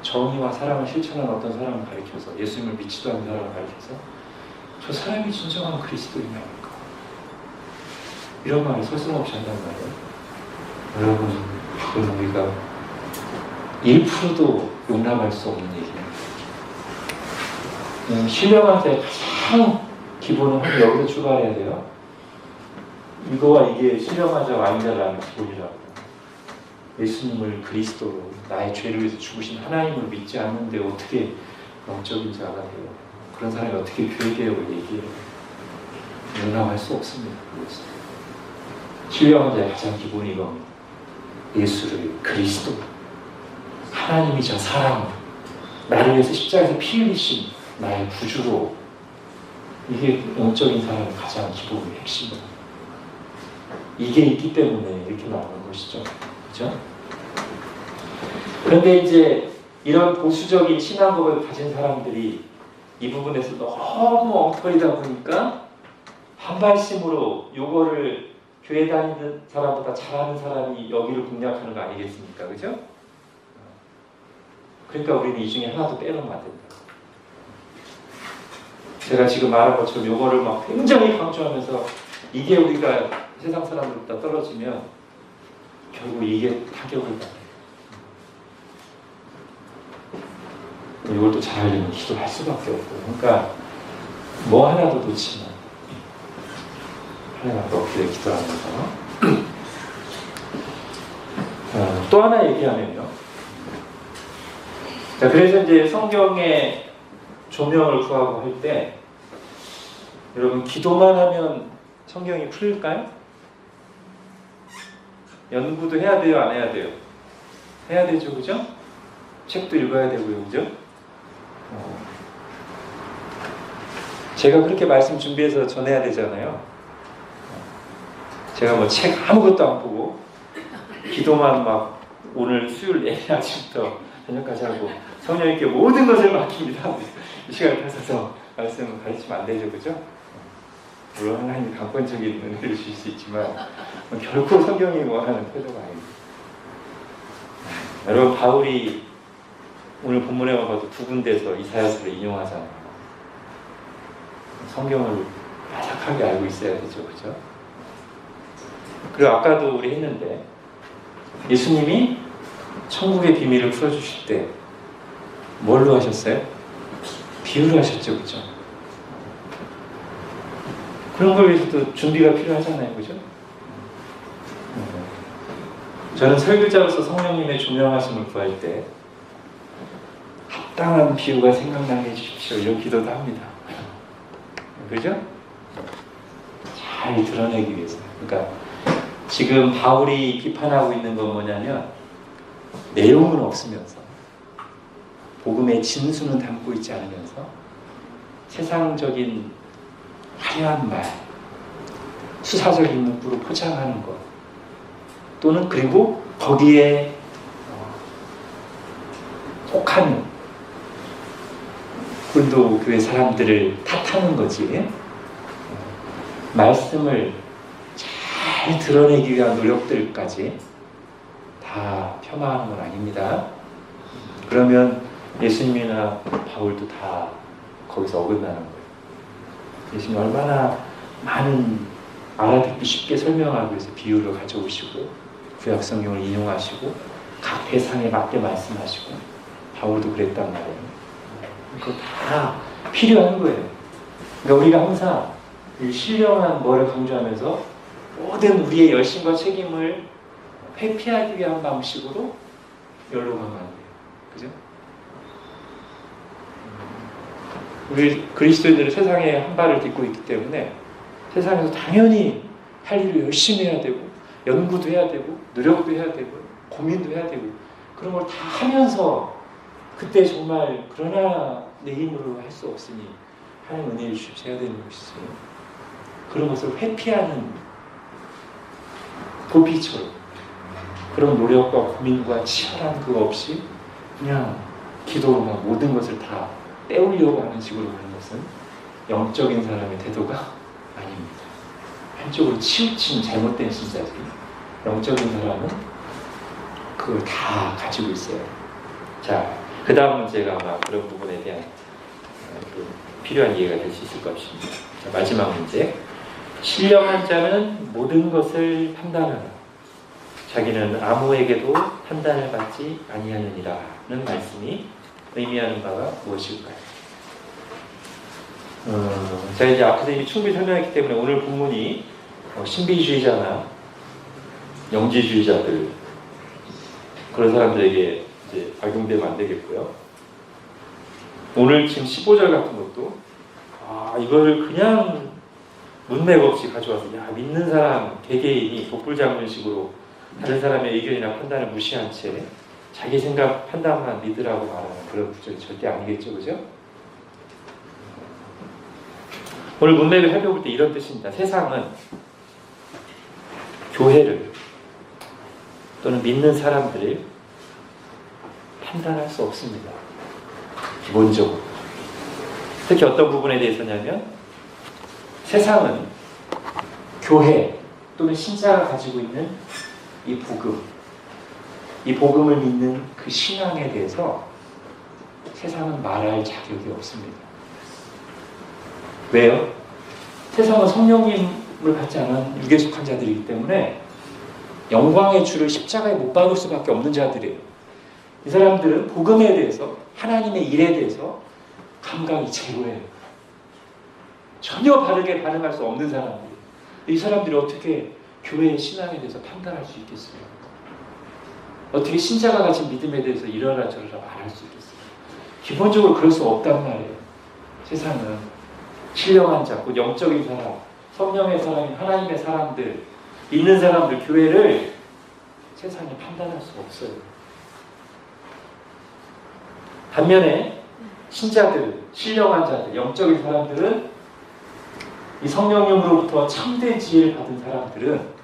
Speaker 1: 정의와 사랑을 실천하는 어떤 사람을 가리켜서 예수님을 믿지도 않는 사람을 가리켜서 저 사람이 진정한 그리스도인이 아닐까 이런 말을 서슴없이 한단 말이에요. 여러분 그건 우리가 1%도 용납할 수 없는 얘기입니다. 신령한테 가장 기본은 여기서 출발해야 돼요. 이거와 이게 신령한 자와 아닌 자라는 기본이라고. 예수님을 그리스도로 나의 죄를 위해서 죽으신 하나님을 믿지 않는데 어떻게 영적인 자가 돼요? 그런 사람이 어떻게 교회 개혁을 얘기해요? 용납할 수 없습니다. 신령한 자의 가장 기본이 이겁니다. 예수를 그리스도 하나님이자 사랑으로 나를 위해서 십자가에서 피 흘리신 나의 구주로 이게 영적인 사람의 가장 기본의 핵심입니다. 이게 있기 때문에 이렇게 나오는 것이죠. 그렇죠? 그런데 이제 이런 보수적인 신앙법을 가진 사람들이 이 부분에서 너무 엉터리다 보니까 한발심으로 요거를 교회 다니는 사람보다 잘하는 사람이 여기를 공략하는 거 아니겠습니까? 그죠? 그러니까 우리는 이 중에 하나도 빼놓으면 안 된다. 제가 지금 말한 것처럼 요거를 막 굉장히 강조하면서 이게 우리가 세상 사람들보다 떨어지면 결국 이게 타격을 받아요. 이걸 또 잘하려면 기도할 수밖에 없고 그러니까 뭐 하나도 놓치면 하나님 앞에 엎드려 기도하면서 또 하나 얘기하면요. 자, 그래서 이제 성경의 조명을 구하고 할 때 여러분 기도만 하면 성경이 풀릴까요? 연구도 해야 돼요? 안 해야 돼요? 해야 되죠, 그죠? 책도 읽어야 되고요, 그죠? 제가 그렇게 말씀 준비해서 전해야 되잖아요. 제가 뭐 책 아무것도 안 보고 기도만 막 오늘 수요일 내일 아침부터 저녁까지 하고 성령님께 모든 것을 맡깁니다. 이 시간을 뺏어서 말씀을 가르치면 안 되죠, 그죠? 물론 하나님이 강권적인 은혜를 주실 수 있지만 결코 성경이 원하는 태도가 아닙니다. 여러분, 바울이 오늘 본문에 와봐도 두 군데에서 이사야서를 인용하잖아요. 성경을 바삭하게 알고 있어야 되죠, 그죠? 그리고 아까도 우리 했는데 예수님이 천국의 비밀을 풀어주실 때 뭘로 하셨어요? 비유로 하셨죠, 그죠? 그런 걸 위해서도 준비가 필요하잖아요, 그죠? 저는 설교자로서 성령님의 조명하심을 구할 때 합당한 비유가 생각나게 해주십시오, 이런 기도도 합니다. 그죠? 잘 드러내기 위해서. 그러니까 지금 바울이 비판하고 있는 건 뭐냐면 내용은 없으면서 복음의 진수는 담고 있지 않으면서 세상적인 화려한 말, 수사적인 문구로 포장하는 것, 또는 그리고 거기에 혹하는 본도 교회 사람들을 탓하는 거지. 말씀을 잘 드러내기 위한 노력들까지 다 폄하하는 건 아닙니다. 그러면 예수님이나 바울도 다 거기서 어긋나는 거예요. 예수님이 얼마나 많은 알아듣기 쉽게 설명하기 위해서 비유를 가져오시고 구약 성경을 인용하시고 각 대상에 맞게 말씀하시고, 바울도 그랬단 말이에요. 그거 다 필요한 거예요. 그러니까 우리가 항상 이 신령한 뭐를 강조하면서 모든 우리의 열심과 책임을 회피하기 위한 방식으로 연로가면 안 돼요. 그죠? 우리 그리스도인들은 세상에 한 발을 딛고 있기 때문에 세상에서 당연히 할 일을 열심히 해야 되고, 연구도 해야 되고, 노력도 해야 되고, 고민도 해야 되고, 그런 걸 다 하면서 그때 정말 그러나 내 힘으로 할 수 없으니 하나님 은혜를 주셔야 되는 것이죠. 그런 것을 회피하는 도피처럼 그런 노력과 고민과 치열한 그거 없이 그냥 기도로만 모든 것을 다 때우려고 하는 식으로 하는 것은 영적인 사람의 태도가 아닙니다. 한쪽으로 치우친 잘못된 신자지, 영적인 사람은 그걸 다 가지고 있어요. 자, 그 다음 문제가 아마 그런 부분에 대한 필요한 이해가 될 수 있을 것입니다. 자, 마지막 문제. 신령한 자는 모든 것을 판단하라. 자기는 아무에게도 판단을 받지 아니하느니라는 말씀이 의미하는 바가 무엇일까요? 제가 이제 앞에서 이미 충분히 설명했기 때문에 오늘 본문이 신비주의자나 영지주의자들, 그런 사람들에게 이제 악용되면 안 되겠고요. 오늘 지금 15절 같은 것도 이거를 그냥 문맥 없이 가져와서 믿는 사람 개개인이 독불장군식으로 다른 사람의 의견이나 판단을 무시한 채 자기 생각 판단만 믿으라고 말하는 그런 구절이 절대 아니겠죠, 그죠? 오늘 문맥을 살펴볼 때 이런 뜻입니다. 세상은 교회를 또는 믿는 사람들을 판단할 수 없습니다. 기본적으로. 특히 어떤 부분에 대해서냐면 세상은 교회 또는 신자가 가지고 있는 이 복음, 이 복음을 믿는 그 신앙에 대해서 세상은 말할 자격이 없습니다. 왜요? 세상은 성령님을 받지 않은 육에 속한 자들이기 때문에 영광의 주를 십자가에 못 박을 수밖에 없는 자들이에요. 이 사람들은 복음에 대해서, 하나님의 일에 대해서 감각이 제로예요. 전혀 바르게 반응할 수 없는 사람들이에요. 이 사람들이 어떻게 교회의 신앙에 대해서 판단할 수 있겠어요? 어떻게 신자가 가진 믿음에 대해서 이러라 저러라 말할 수 있겠어요? 기본적으로 그럴 수 없단 말이에요. 세상은 신령한 자, 곧 영적인 사람, 성령의 사람인 하나님의 사람들, 있는 사람들, 교회를 세상에 판단할 수 없어요. 반면에 신자들, 신령한 자들, 영적인 사람들은 이 성령님으로부터 참된 지혜를 받은 사람들은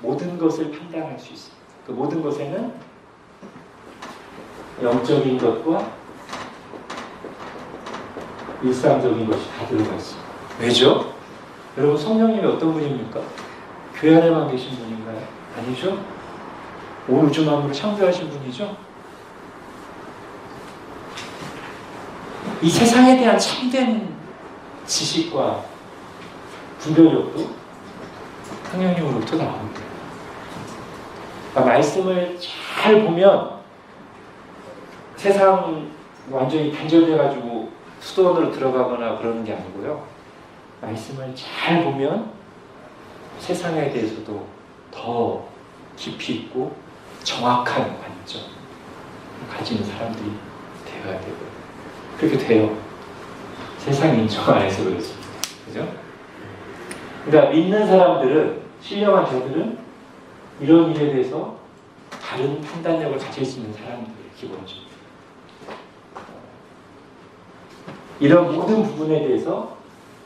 Speaker 1: 모든 것을 판단할 수 있습니다. 그 모든 것에는 영적인 것과 일상적인 것이 다 들어가 있습니다. 왜죠? 여러분 성령님이 어떤 분입니까? 교회 안에만 계신 분인가요? 아니죠? 온 우주 만물을 창조하신 분이죠? 이 세상에 대한 참된 지식과 분별력도 성령님으로부터 나옵니다. 그러니까 말씀을 잘 보면 세상 완전히 단절돼가지고 수도원으로 들어가거나 그러는 게 아니고요. 말씀을 잘 보면 세상에 대해서도 더 깊이 있고 정확한 관점 가지는 사람들이 되어야 되고요. 그렇게 돼요. 세상 인정 안에서 그렇습니다. 그죠? 그러니까 믿는 사람들은, 신령한 자들은 이런 일에 대해서 다른 판단력을 가질 수 있는 사람들이에요. 기본적으로. 이런 모든 부분에 대해서,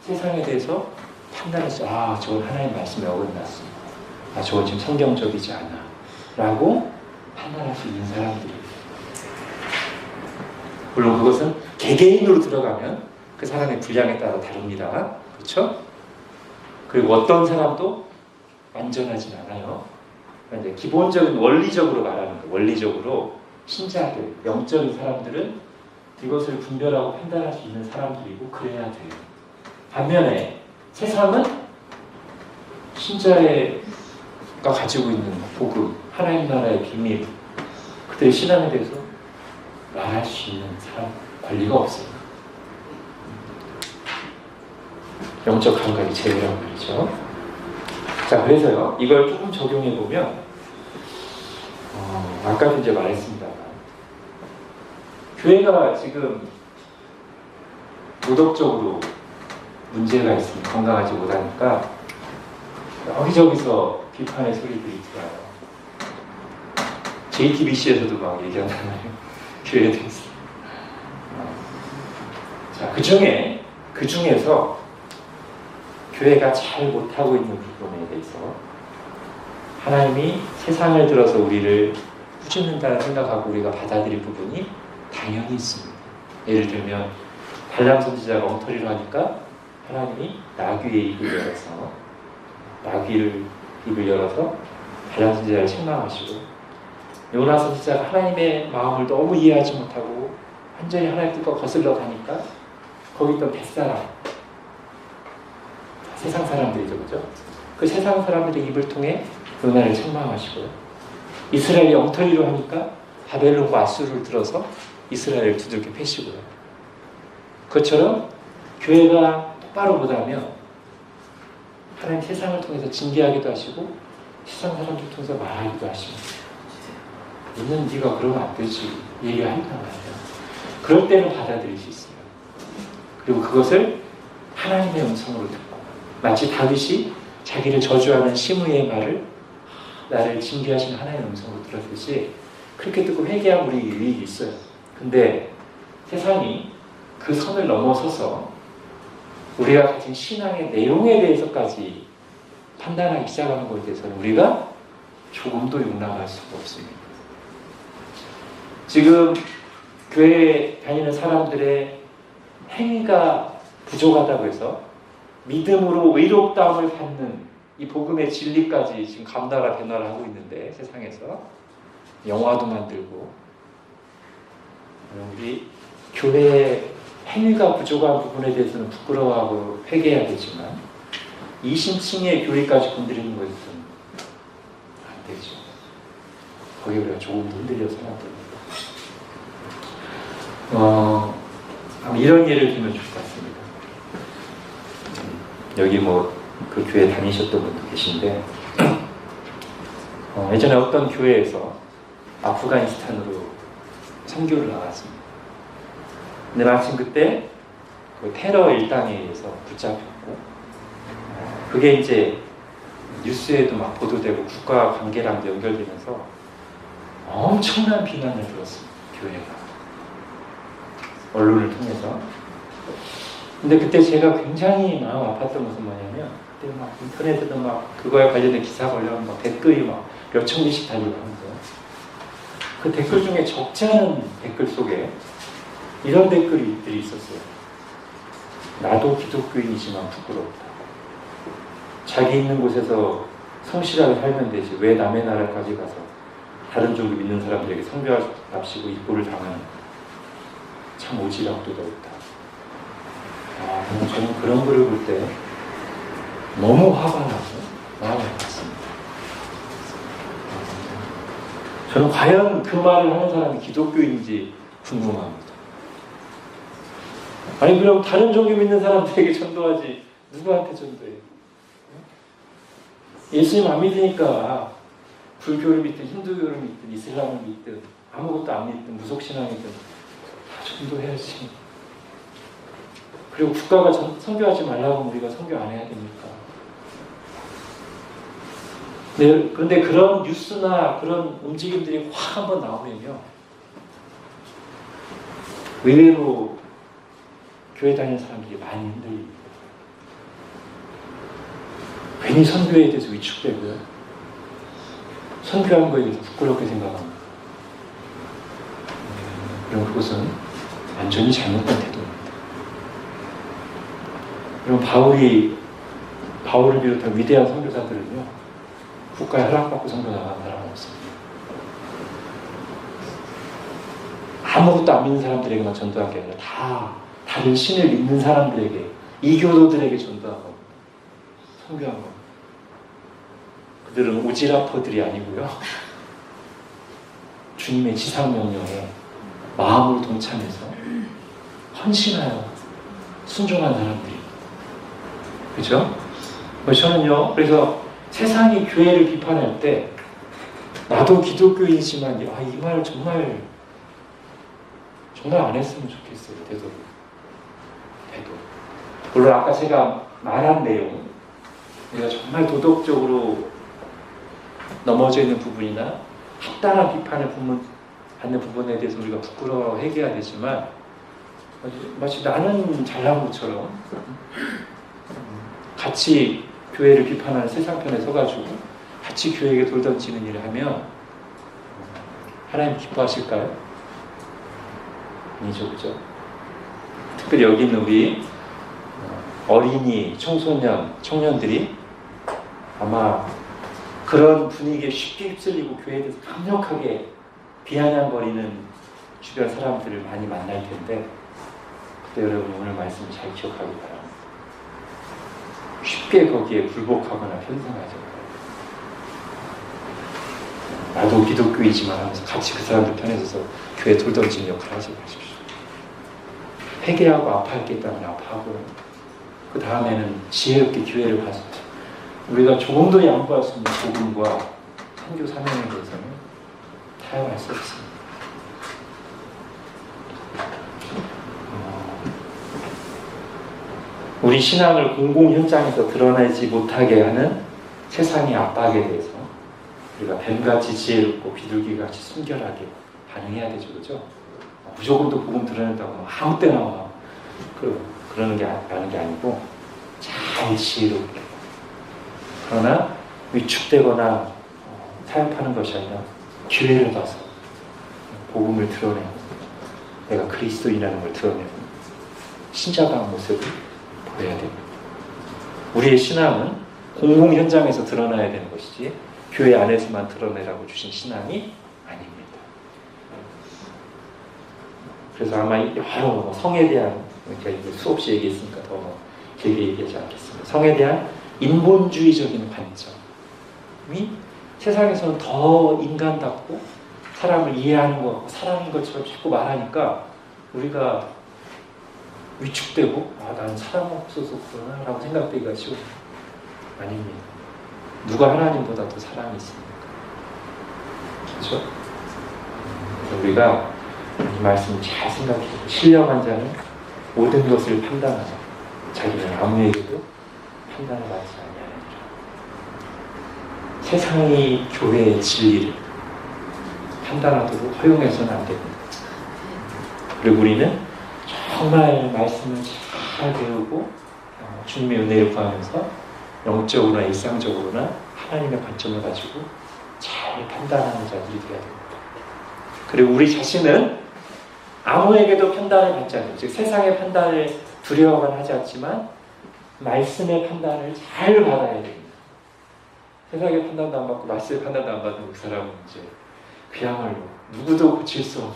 Speaker 1: 세상에 대해서 판단할 수, 저건 하나님의 말씀에 어긋났습니다. 저건 지금 성경적이지 않아. 라고 판단할 수 있는 사람들이에요. 물론 그것은 개개인으로 들어가면 그 사람의 분량에 따라 다릅니다. 그렇죠? 그리고 어떤 사람도 완전하진 않아요. 그런데 기본적인 원리적으로 말하는 거예요. 원리적으로 신자들, 영적인 사람들은 이것을 분별하고 판단할 수 있는 사람들이고 그래야 돼요. 반면에 세상은 신자가 가지고 있는 복음, 하나님 나라의 비밀, 그들의 신앙에 대해서 말할 수 있는 사람 권리가 없어요. 영적 감각이 제외란 말이죠. 자, 그래서요, 이걸 조금 적용해 보면, 아까도 이제 말했습니다만, 교회가 지금 도덕적으로 문제가 있으면 건강하지 못하니까 여기저기서 비판의 소리들이 들어요. JTBC에서도 막 얘기하잖아요. 교회에 대해서. 자, 그 중에서 교회가 잘 못하고 있는 부분에 대해서 하나님이 세상을 들어서 우리를 꾸짖는다는 생각하고 우리가 받아들일 부분이 당연히 있습니다. 예를 들면 발람 선지자가 엉터리로 하니까 하나님이 나귀의 입을 열어서 발람 선지자를 책망하시고, 요나 선지자가 하나님의 마음을 너무 이해하지 못하고 완전히 하나님 뜻과 거슬러 가니까 거기 있던 뱃사람, 세상 사람들이죠, 그죠? 그 세상 사람들의 입을 통해 요나를 책망하시고요. 이스라엘이 엉터리로 하니까 바벨론과 아수르를 들어서 이스라엘을 두들겨 패시고요. 그것처럼 교회가 똑바로 보다면 하나님 세상을 통해서 징계하기도 하시고 세상 사람들 통해서 말하기도 하십니다. 너는 네가 그러면 안 되지 얘기한단 말이에요. 그럴 때는 받아들일 수 있어요. 그리고 그것을 하나님의 음성으로 듣고, 마치 다윗이 자기를 저주하는 시므이의 말을 나를 징계하시는 하나님의 음성으로 들었듯이 그렇게 듣고 회개하면 우리 유익이 있어요. 근데 세상이 그 선을 넘어서서 우리가 가진 신앙의 내용에 대해서까지 판단하기 시작하는 것에 대해서는 우리가 조금도 용납할 수가 없습니다. 지금 교회에 다니는 사람들의 행위가 부족하다고 해서 믿음으로 의롭다함을 받는 이 복음의 진리까지 지금 감나라 변화를 하고 있는데, 세상에서 영화도 만들고, 우리 교회의 행위가 부족한 부분에 대해서는 부끄러워하고 회개해야겠지만 이심층의 교회까지 건드리는 것은 안 되죠. 거기에 우리가 조금 흔들려서 생각합니다. 이런 예를 들면 좋을 것 같습니다. 여기 그 교회 다니셨던 분도 계신데, 예전에 어떤 교회에서 아프가니스탄으로 선교를 나갔습니다. 근데 마침 그때 그 테러 일당에 의해서 붙잡혔고, 그게 이제 뉴스에도 막 보도되고 국가 관계랑도 연결되면서 엄청난 비난을 들었습니다. 교회가. 언론을 통해서. 근데 그때 제가 굉장히 마음 아팠던 것은 뭐냐면, 그때 막 인터넷에도 막 그거에 관련된 기사가 올라오면 막 댓글이 막 몇천 개씩 달리고 하는데, 그 댓글 중에 적지 않은 댓글 속에 이런 댓글들이 있었어요. 나도 기독교인이지만 부끄럽다. 자기 있는 곳에서 성실하게 살면 되지 왜 남의 나라까지 가서 다른 종교 믿는 사람들에게 성교합시고 입고를 당하는 참 오지랖도 넓다. 저는 그런 글을 볼 때 너무 화가 나서 마음이 아팠습니다. 저는 과연 그 말을 하는 사람이 기독교인지 궁금합니다. 아니 그럼 다른 종교 믿는 사람들에게 전도하지 누구한테 전도해요? 예수님 안 믿으니까 불교를 믿든 힌두교를 믿든 이슬람을 믿든 아무것도 안 믿든 무속신앙이든 다 전도해야지. 그리고 국가가 선교하지 말라고 하면 우리가 선교 안 해야 됩니까? 그런데 그런 뉴스나 그런 움직임들이 확 한번 나오면요, 의외로 교회 다니는 사람들이 많이 흔들립니다. 괜히 선교에 대해서 위축되고요, 선교한 거에 대해서 부끄럽게 생각합니다. 그럼 그것은 완전히 잘못된 태도입니다. 그럼 바울을 비롯한 위대한 선교사들은요, 국가에 허락받고 선교 나간 사람은 없습니다. 아무것도 안 믿는 사람들에게만 전도한 게 아니라 다 다른 신을 믿는 사람들에게, 이교도들에게 전도한 겁니다. 선교한 겁니다. 그들은 오지라퍼들이 아니고요, 주님의 지상명령에 마음으로 동참해서 헌신하여 순종한 사람들이. 그렇죠? 저는요, 그래서 세상이 교회를 비판할 때 나도 기독교인이지만 이 말 정말 안 했으면 좋겠어요. 되도록. 물론 아까 제가 말한 내용, 우리가 정말 도덕적으로 넘어져 있는 부분이나 합당한 비판을 받는 부분에 대해서 우리가 부끄러워 회개해야 되지만, 마치 나는 잘난 것처럼 같이 교회를 비판하는 세상편에 서가지고 같이 교회에게 돌 던지는 일을 하면 하나님 기뻐하실까요? 아니죠, 그죠? 특별히 여기 있는 우리 어린이, 청소년, 청년들이 아마 그런 분위기에 쉽게 휩쓸리고 교회에 대해서 강력하게 비아냥거리는 주변 사람들을 많이 만날 텐데, 그때 여러분 오늘 말씀 잘 기억하기 바랍니다. 쉽게 거기에 굴복하거나 편승하지 말아요. 나도 기독교이지만 하면서 같이 그 사람들 편에 서서 교회 돌 던지는 역할을 하지 마십시오. 회개하고 아파할 게 있다면 아파하고, 그 다음에는 지혜롭게 기회를 가서 우리가 조금 더 양보할 수 있는 복음과 선교 사명에 대해서는 타협할 수 없습니다. 우리 신앙을 공공 현장에서 드러내지 못하게 하는 세상의 압박에 대해서 우리가 뱀같이 지혜롭고 비둘기같이 순결하게 반응해야 되죠, 그렇죠? 무조건 또 복음 드러낸다고 아무 때나 그러는 게 아니고 잘 지혜롭게, 그러나 위축되거나 타협하는 것이 아니라 기회를 봐서 복음을 드러내고 내가 그리스도인이라는 걸 드러내고 신자다운 모습을 보여야 됩니다. 우리의 신앙은 공공 현장에서 드러나야 되는 것이지 교회 안에서만 드러내라고 주신 신앙이 아닙니다. 그래서 아마 여러 성에 대한, 그러니까 수없이 얘기했으니까 더 길게 얘기하지 않겠습니다. 성에 대한 인본주의적인 관점이 세상에서는 더 인간답고 사람을 이해하는 것 같고 사람인 것처럼 자꾸 말하니까 우리가 위축되고 나는 사람 없어서 그러나 라고 생각되기가 쉬워요. 아닙니다. 누가 하나님보다 더 사랑이 있습니까? 그렇죠? 우리가 이 말씀 잘 생각해보고 신령한 자는 모든 것을 판단하고 자기는 아무에게도 판단을 받지 아니하느니라. 세상이 교회의 진리를 판단하도록 허용해서는 안 됩니다. 그리고 우리는 정말 말씀을 잘 배우고 주님의 은혜를 구하면서 영적으로나 일상적으로나 하나님의 관점을 가지고 잘 판단하는 자들이 되어야 됩니다. 그리고 우리 자신은 아무에게도 판단을 받지 않는, 즉 세상의 판단을 두려워만 하지 않지만 말씀의 판단을 잘 받아야 됩니다. 세상의 판단도 안 받고 말씀의 판단도 안 받는 그 사람은 이제 그야말로 누구도 고칠 수 없는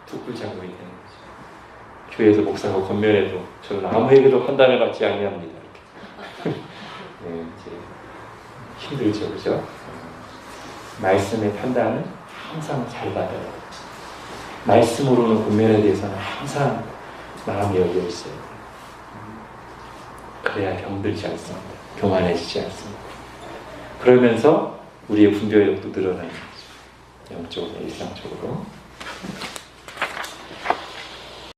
Speaker 1: 독불장군이 되는 거죠. 교회에서 목사가 권면해도 저는 아무에게도 판단을 받지 아니합니다. 네, 이제 힘들죠, 그죠? 말씀의 판단은 항상 잘 받아요. 말씀으로는 권면에 대해서는 항상 마음이 열려 있어요. 그래야 병들지 않습니다. 교만해지지 않습니다. 그러면서 우리의 분별력도 늘어나는 거죠. 영적으로, 일상적으로.